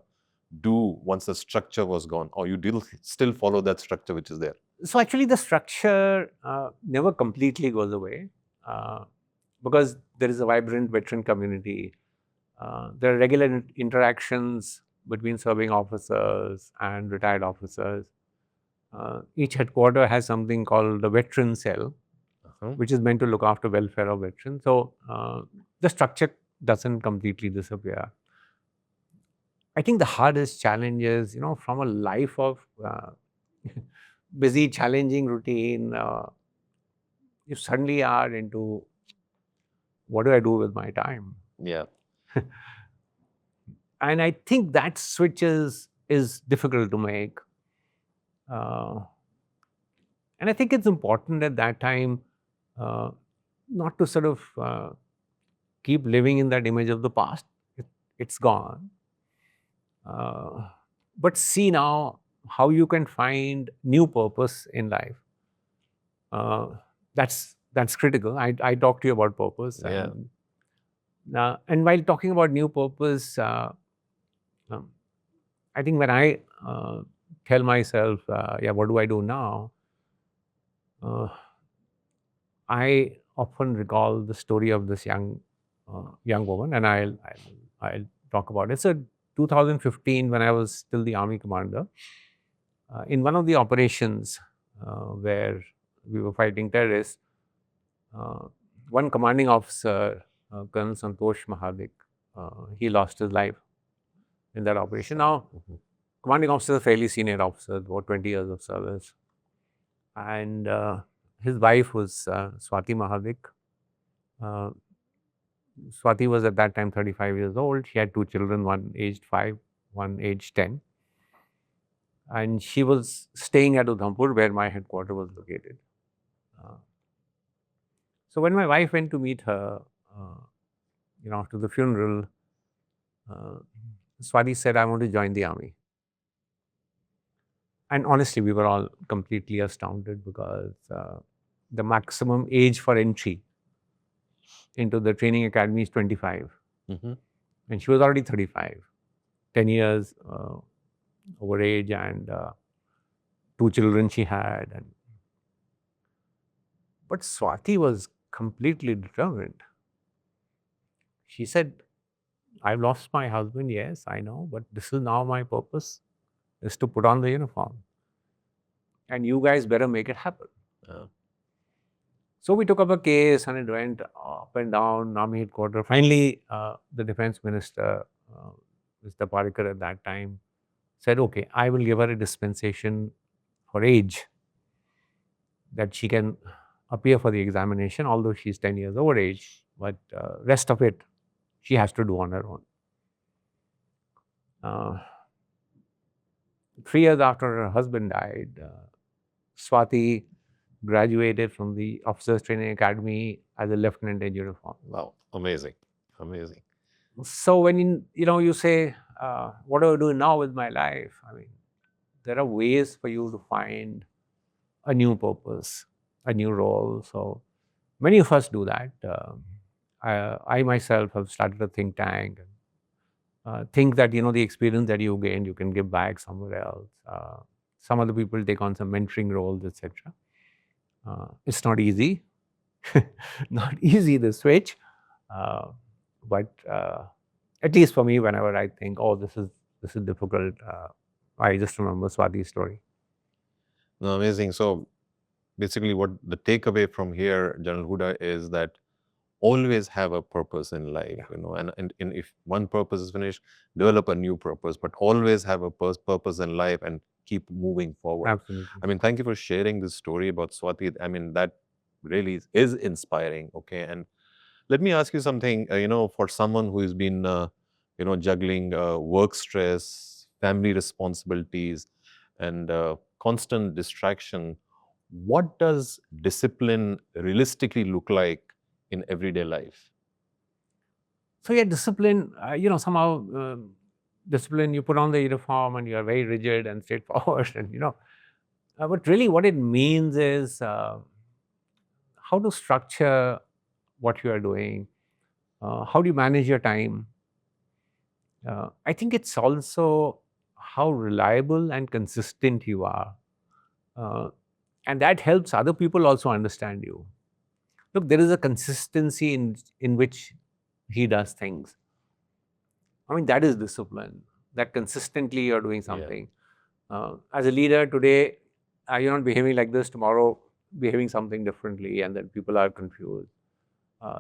Speaker 1: do once the structure was gone, or you still follow that structure which is there.
Speaker 2: So actually, the structure never completely goes away. Because there is a vibrant veteran community. There are regular interactions between serving officers and retired officers. Each headquarter has something called the veteran cell, which is meant to look after welfare of veterans. So the structure doesn't completely disappear. I think the hardest challenge is, from a life of busy, challenging routine, you suddenly are into, what do I do with my time?
Speaker 1: Yeah.
Speaker 2: And I think that switch is difficult to make. And I think it's important at that time not to sort of keep living in that image of the past. It's gone. But see now how you can find new purpose in life. That's critical. I talk to you about purpose.
Speaker 1: Yeah.
Speaker 2: And while talking about new purpose, I think when I tell myself, what do I do now? I often recall the story of this young woman, and I'll talk about it. So 2015, when I was still the Army commander, in one of the operations where we were fighting terrorists, one commanding officer, Colonel Santosh Mahadik, he lost his life in that operation. Now, commanding officer is a fairly senior officer, about 20 years of service. And his wife was Swati Mahadik. Swati was at that time 35 years old. She had two children, one aged 5, one aged 10. And she was staying at Udhampur, where my headquarters was located. So when my wife went to meet her, after the funeral, Swati said, I want to join the army. And honestly, we were all completely astounded, because the maximum age for entry into the training academy is 25. And she was already 35, 10 years over age, and 2 children she had. But Swati was completely determined. She said, I've lost my husband, yes, I know, but this is now my purpose, is to put on the uniform. And you guys better make it happen. So we took up a case and it went up and down, Army headquarters. Finally, the defense minister, Mr. Parikar at that time, said, okay, I will give her a dispensation for age that she can appear for the examination, although she's 10 years over age, but rest of it, she has to do on her own. Uh, 3 years after her husband died, Swati graduated from the Officers Training Academy as a lieutenant in uniform.
Speaker 1: Wow, amazing, amazing.
Speaker 2: So when you say, what do I do now with my life? I mean, there are ways for you to find a new purpose, a new role. So many of us do that. I myself have started a think tank. Think that the experience that you gained, you can give back somewhere else. Some other people take on some mentoring roles, etc. It's not easy, not easy the switch, but at least for me, whenever I think, oh, this is difficult, I just remember Swati's story.
Speaker 1: No, amazing. So basically, what the takeaway from here, General Hooda, is that always have a purpose in life, and if one purpose is finished, develop a new purpose, but always have a purpose in life and keep moving forward.
Speaker 2: Absolutely.
Speaker 1: I mean, thank you for sharing this story about Swati. I mean, that really is inspiring. Okay, and let me ask you something. For someone who has been, juggling work stress, family responsibilities, and constant distraction, what does discipline realistically look like in everyday life?
Speaker 2: So yeah, discipline, somehow discipline, you put on the uniform and you are very rigid and straightforward, and but really what it means is how to structure what you are doing, how do you manage your time. I think it's also how reliable and consistent you are, and that helps other people also understand you. Look, there is a consistency in which he does things. I mean, that is discipline, that consistently you're doing something. As a leader today, you're not behaving like this, tomorrow behaving something differently, and then people are confused.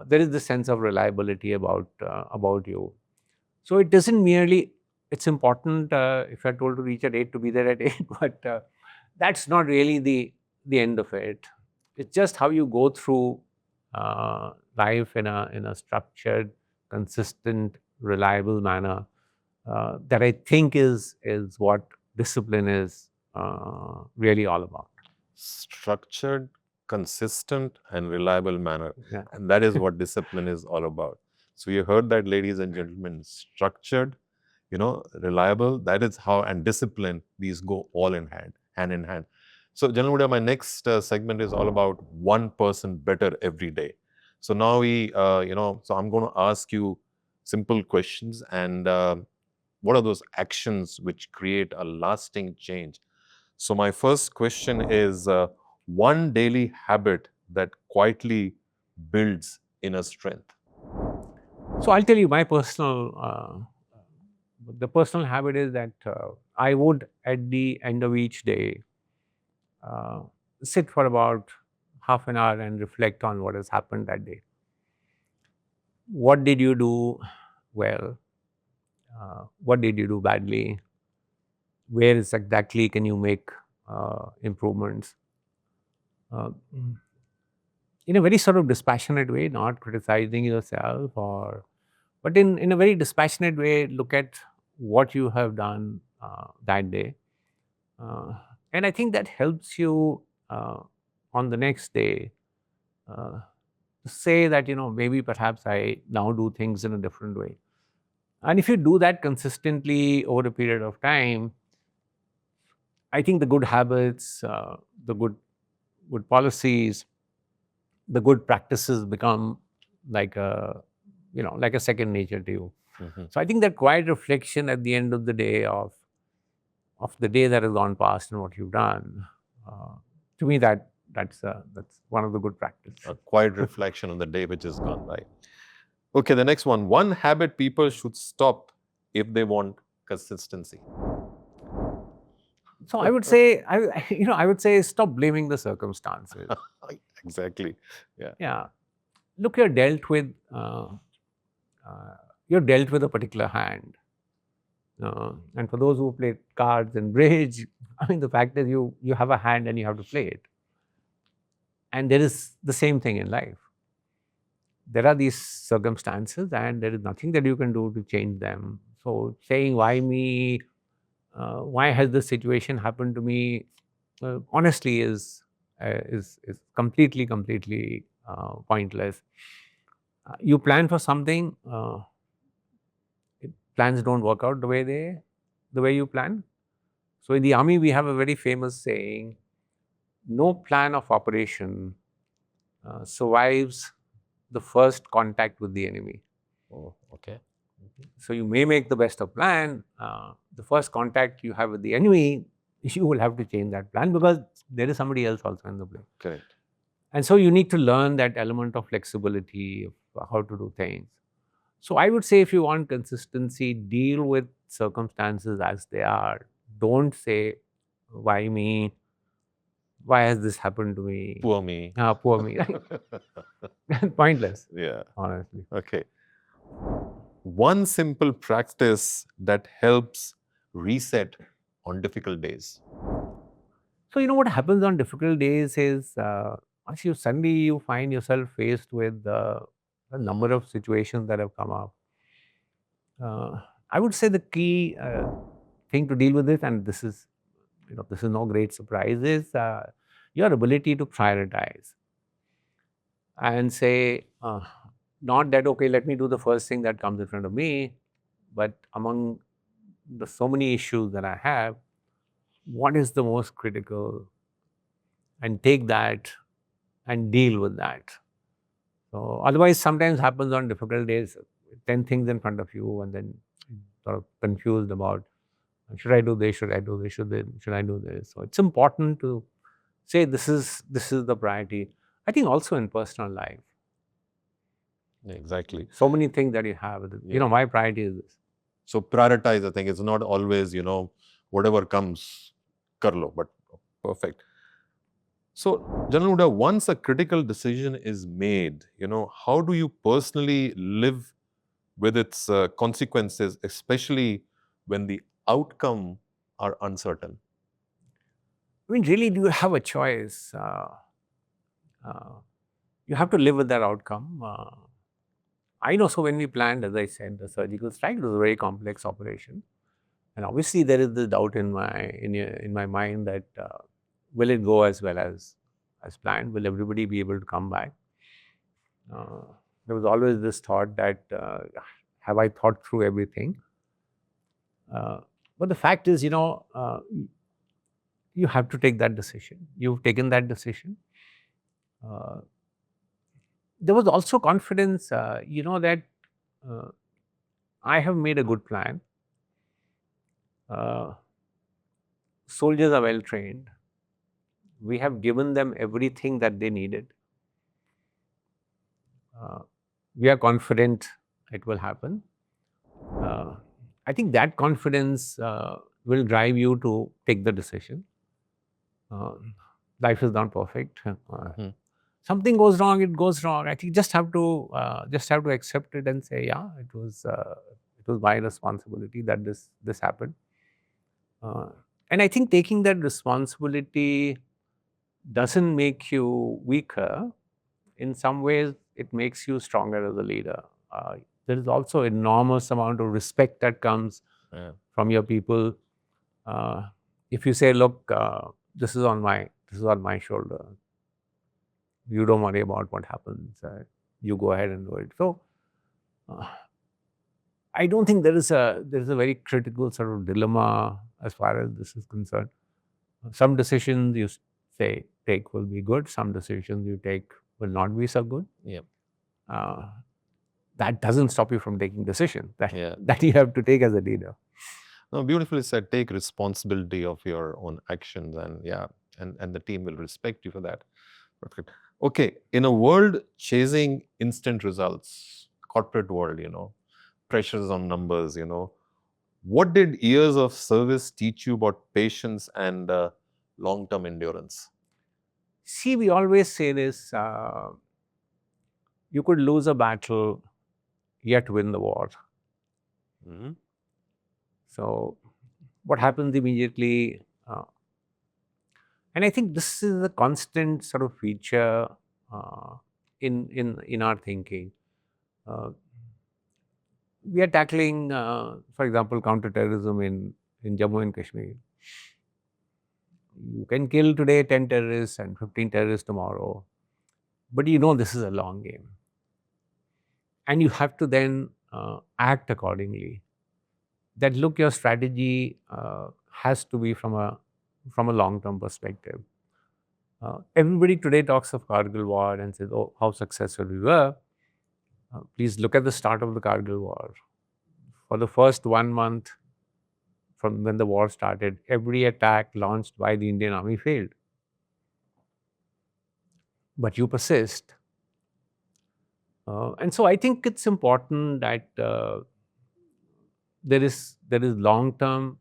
Speaker 2: There is this sense of reliability about you. So it doesn't merely, it's important if you're told to reach at 8 to be there at 8, but that's not really the end of it. It's just how you go through life in a structured, consistent, reliable manner that I think is what discipline is really all about.
Speaker 1: Structured, consistent, and reliable manner.
Speaker 2: Yeah.
Speaker 1: And that is what discipline is all about. So you heard that, ladies and gentlemen, structured, reliable, that is how, and discipline, these go all in hand in hand. So, General Hooda, my next segment is all about 1% better every day. So now so I'm going to ask you simple questions, and what are those actions which create a lasting change? So my first question is one daily habit that quietly builds inner strength.
Speaker 2: So I'll tell you my the personal habit is that I would at the end of each day uh, sit for about half an hour and reflect on what has happened that day. What did you do well? What did you do badly? Where is exactly can you make improvements? Uh, in a very sort of dispassionate way, not criticizing yourself, but in a very dispassionate way, look at what you have done that day. Uh, and I think that helps you on the next day uh, to say that, maybe perhaps I now do things in a different way. And if you do that consistently over a period of time, I think the good habits, the good policies, the good practices become like a second nature to you.
Speaker 1: Mm-hmm.
Speaker 2: So I think that quiet reflection at the end of the day of the day that has gone past and what you've done, to me that's one of the good practices.
Speaker 1: A quiet reflection on the day which has gone by. Okay, the next one. One habit people should stop if they want consistency.
Speaker 2: So I would say, I would say, stop blaming the circumstances.
Speaker 1: Exactly. Yeah.
Speaker 2: Yeah, look, you're dealt with a particular hand, and for those who play cards and bridge, I mean, the fact is, you have a hand and you have to play it. And there is the same thing in life. There are these circumstances, and there is nothing that you can do to change them. So saying, "Why me? Why has this situation happened to me?" Honestly, is completely pointless. You plan for something. Plans don't work out the way you plan. So in the army, we have a very famous saying: "No plan of operation survives the first contact with the enemy."
Speaker 1: Oh, okay.
Speaker 2: So you may make the best of plan. The first contact you have with the enemy, you will have to change that plan because there is somebody else also in the play.
Speaker 1: Correct.
Speaker 2: And so you need to learn that element of flexibility of how to do things. So I would say, if you want consistency, deal with circumstances as they are. Don't say, "Why me? Why has this happened to me?
Speaker 1: Poor me.
Speaker 2: Poor me." Pointless,
Speaker 1: Yeah.
Speaker 2: honestly.
Speaker 1: Okay. One simple practice that helps reset on difficult days.
Speaker 2: So what happens on difficult days is, once you find yourself faced with a number of situations that have come up. I would say the key thing to deal with it, and this is no great surprise, is your ability to prioritize and say, not that, okay, let me do the first thing that comes in front of me, but among the so many issues that I have, what is the most critical, and take that and deal with that. So otherwise, sometimes happens on difficult days, 10 things in front of you, and then sort of confused about, should I do this? Should I do this? Should I do this? So it's important to say, this is the priority. I think also in personal life,
Speaker 1: Exactly.
Speaker 2: so many things that you have.
Speaker 1: Yeah.
Speaker 2: My priority is this.
Speaker 1: So prioritize, I think it's not always, whatever comes, kar lo, but perfect. So, General Hooda, once a critical decision is made, how do you personally live with its consequences, especially when the outcome are uncertain?
Speaker 2: I mean, really, do you have a choice? Uh, you have to live with that outcome. I know. So when we planned, as I said, the surgical strike, it was a very complex operation, and obviously there is the doubt in my mind that, will it go as well as planned? Will everybody be able to come back? Uh, there was always this thought that, have I thought through everything? But the fact is, you have to take that decision. You've taken that decision. Uh, there was also confidence, that uh, I have made a good plan. Uh, Soldiers are well trained. We have given them everything that they needed. We are confident it will happen. I think that confidence will drive you to take the decision. Uh, Life is not perfect. Something goes wrong, it goes wrong. I think just have to accept it and say, yeah, it was my responsibility that this happened. And I think taking that responsibility doesn't make you weaker. In some ways, it makes you stronger as a leader. There is also enormous amount of respect that comes from your people. If you say, look, this is on my shoulder. You don't worry about what happens. You go ahead and do it. So uh, I don't think there is a very critical sort of dilemma as far as this is concerned. Some decisions you say take will be good. Some decisions you take will not be so good.
Speaker 1: Yeah.
Speaker 2: That doesn't stop you from taking decisions
Speaker 1: Yeah.
Speaker 2: that you have to take as a leader.
Speaker 1: No, beautifully said. Take responsibility of your own actions, and the team will respect you for that. Perfect. Okay, in a world chasing instant results, corporate world, pressures on numbers, What did years of service teach you about patience and long-term endurance?
Speaker 2: See, we always say this, you could lose a battle, yet win the war.
Speaker 1: Mhm.
Speaker 2: So what happens immediately, and I think this is a constant sort of feature uh, in our thinking. Uh, we are tackling, for example, counterterrorism in Jammu and Kashmir. You can kill today 10 terrorists and 15 terrorists tomorrow, but you know this is a long game, and you have to then act accordingly. That look, your strategy has to be from a long term perspective. Everybody today talks of Kargil war and says, "Oh, how successful we were." Please look at the start of the Kargil war. For the first 1 month from when the war started, every attack launched by the Indian Army failed. But you persist. And so I think it's important that there is long-term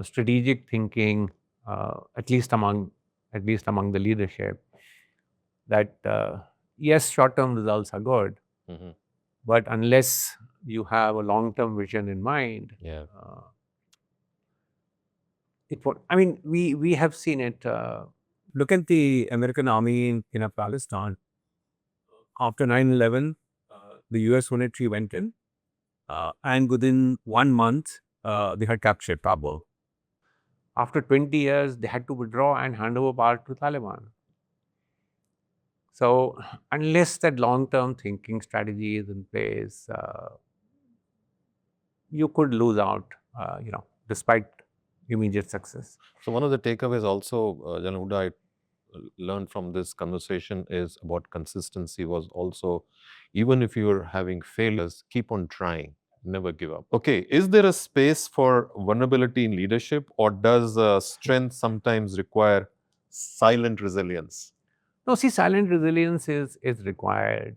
Speaker 2: strategic thinking, at least among the leadership, that yes, short-term results are good,
Speaker 1: Mhm.
Speaker 2: but unless you have a long-term vision in mind,
Speaker 1: Yeah.
Speaker 2: uh, it won't. I mean, we have seen it. Look at the American army in Afghanistan. After 9/11, the US military went in, and within 1 month, they had captured Kabul. After 20 years, they had to withdraw and hand over power to Taliban. So, unless that long-term thinking strategy is in place, you could lose out, despite immediate success.
Speaker 1: So one of the takeaways also, Hooda, I learned from this conversation is about consistency was also, even if you're having failures, keep on trying, never give up. Okay, is there a space for vulnerability in leadership, or does strength sometimes require silent resilience?
Speaker 2: No, see, silent resilience is required.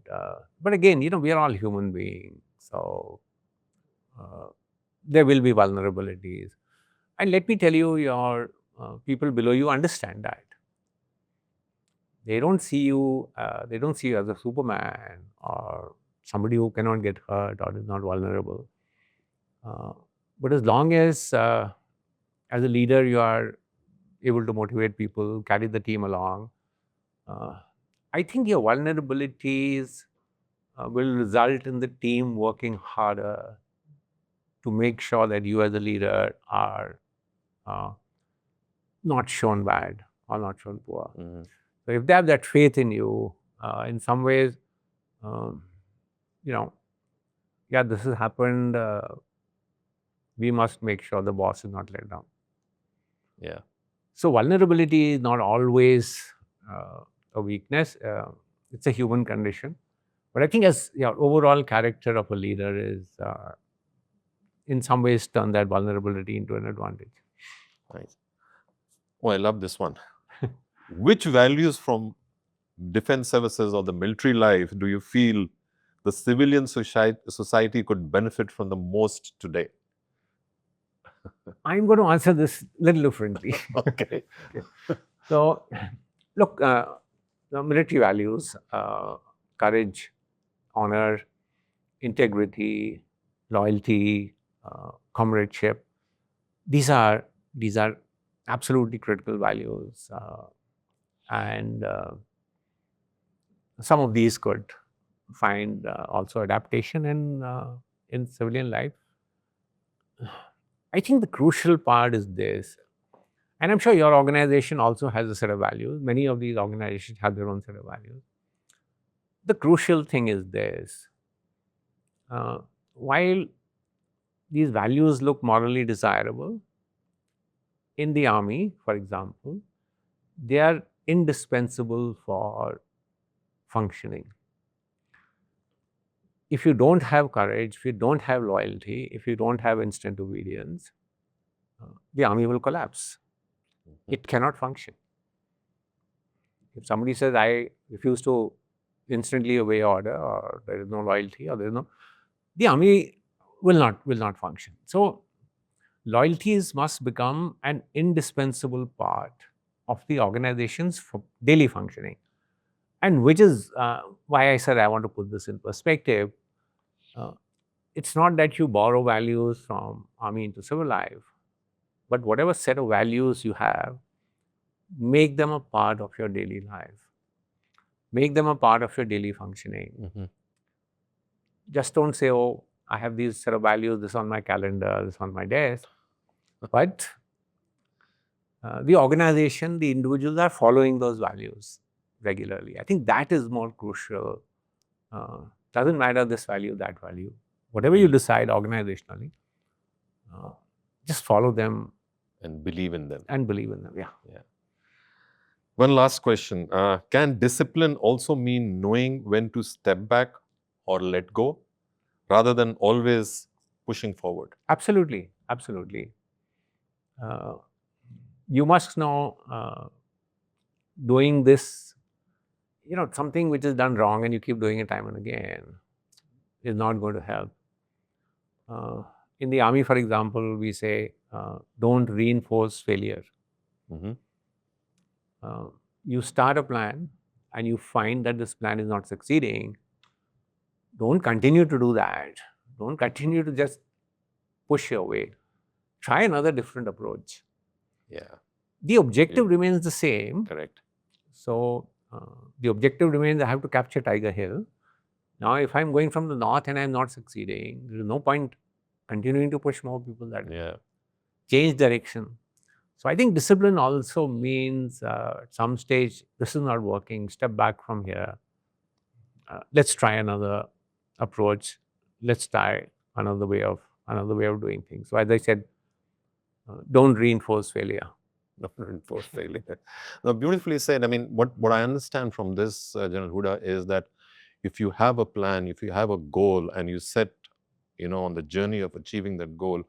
Speaker 2: But again, we are all human beings, so uh, there will be vulnerabilities. And let me tell you, your people below you understand that. They don't see you. They don't see you as a Superman or somebody who cannot get hurt or is not vulnerable. Uh, but as long as a leader, you are able to motivate people, carry the team along. Uh, I think your vulnerabilities will result in the team working harder to make sure that you as a leader are uh, not shown bad or not shown poor.
Speaker 1: Mhm.
Speaker 2: So if they have that faith in you, in some ways, um, you know, yeah, this has happened. We must make sure the boss is not let down.
Speaker 1: Yeah.
Speaker 2: So vulnerability is not always uh, a weakness. It's a human condition. But I think as overall character of a leader is in some ways turn that vulnerability into an advantage.
Speaker 1: Nice. Oh, I love this one. Which values from defense services or the military life do you feel the civilian society could benefit from the most today?
Speaker 2: I'm going to answer this a little differently.
Speaker 1: Okay.
Speaker 2: Okay. So, look, the military values, courage, honor, integrity, loyalty, comradeship. These are absolutely critical values, and some of these could find also adaptation in civilian life. I think the crucial part is this, and I'm sure your organization also has a set of values. Many of these organizations have their own set of values. The crucial thing is this: while these values look morally desirable, in the army, for example, they are indispensable for functioning. If you don't have courage, if you don't have loyalty, if you don't have instant obedience, the army will collapse. It cannot function. If somebody says, I refuse to instantly obey order, or there is no loyalty, or there is no, the army will not function. So loyalties must become an indispensable part of the organization's daily functioning. And which is why I said I want to put this in perspective. Uh, it's not that you borrow values from army into civil life, but whatever set of values you have, make them a part of your daily life, make them a part of your daily functioning.
Speaker 1: Mhm.
Speaker 2: Just don't say, oh, I have these set of values, this on my calendar, this on my desk. But the organization, the individuals are following those values regularly. I think that is more crucial. Doesn't matter this value, that value. Whatever you decide organizationally, just follow them
Speaker 1: And believe in them.
Speaker 2: and believe in them. Yeah.
Speaker 1: Yeah. One last question. Can discipline also mean knowing when to step back or let go rather than always pushing forward?
Speaker 2: Absolutely. Absolutely. You must know doing this, something which is done wrong and you keep doing it time and again is not going to help. In the army, for example, we say, don't reinforce failure.
Speaker 1: Mhm.
Speaker 2: You start a plan and you find that this plan is not succeeding, don't continue to do that. Don't continue to just push your way. Try another different approach.
Speaker 1: Yeah,
Speaker 2: The objective remains the same.
Speaker 1: correct.
Speaker 2: So, the objective remains I have to capture Tiger Hill. Now, if I'm going from the north and I'm not succeeding, there is no point continuing to push more people that way.
Speaker 1: Yeah.
Speaker 2: Change direction. So I think discipline also means at some stage, this is not working, step back from here. Let's try another approach. Let's try another way of doing things. So as I said, don't reinforce failure.
Speaker 1: Not reinforce failure. No, beautifully said. I mean, what I understand from this, General Hooda, is that if you have a plan, if you have a goal, and you set, on the journey of achieving that goal,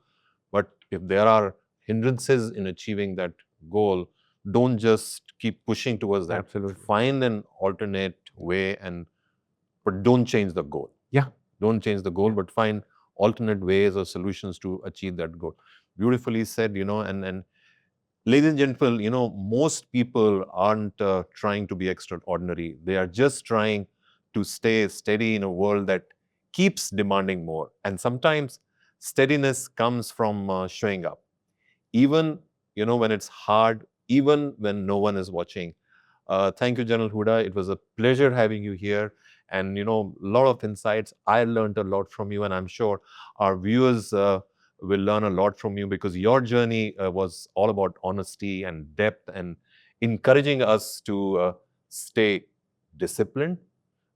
Speaker 1: but if there are hindrances in achieving that goal, don't just keep pushing towards that.
Speaker 2: Absolutely.
Speaker 1: Find an alternate way, but don't change the goal.
Speaker 2: Yeah.
Speaker 1: Don't change the goal, but find alternate ways or solutions to achieve that goal. Beautifully said, and ladies and gentlemen, most people aren't trying to be extraordinary. They are just trying to stay steady in a world that keeps demanding more. And sometimes steadiness comes from showing up, even when it's hard, even when no one is watching. Thank you, General Hooda. It was a pleasure having you here, and a lot of insights. I learned a lot from you, and I'm sure our viewers will learn a lot from you, because your journey was all about honesty and depth, and encouraging us to stay disciplined,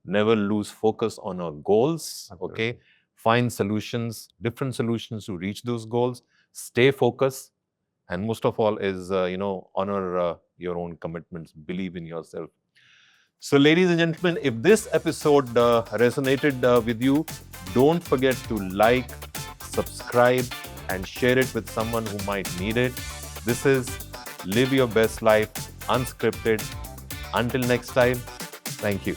Speaker 1: never lose focus on our goals.
Speaker 2: Absolutely.
Speaker 1: Okay, find solutions, different solutions to reach those goals. Stay focused, and most of all is honor your own commitments, believe in yourself. So ladies and gentlemen, if this episode resonated with you, don't forget to like, subscribe, and share it with someone who might need it. This is Live Your Best Life Unscripted. Until next time, thank you.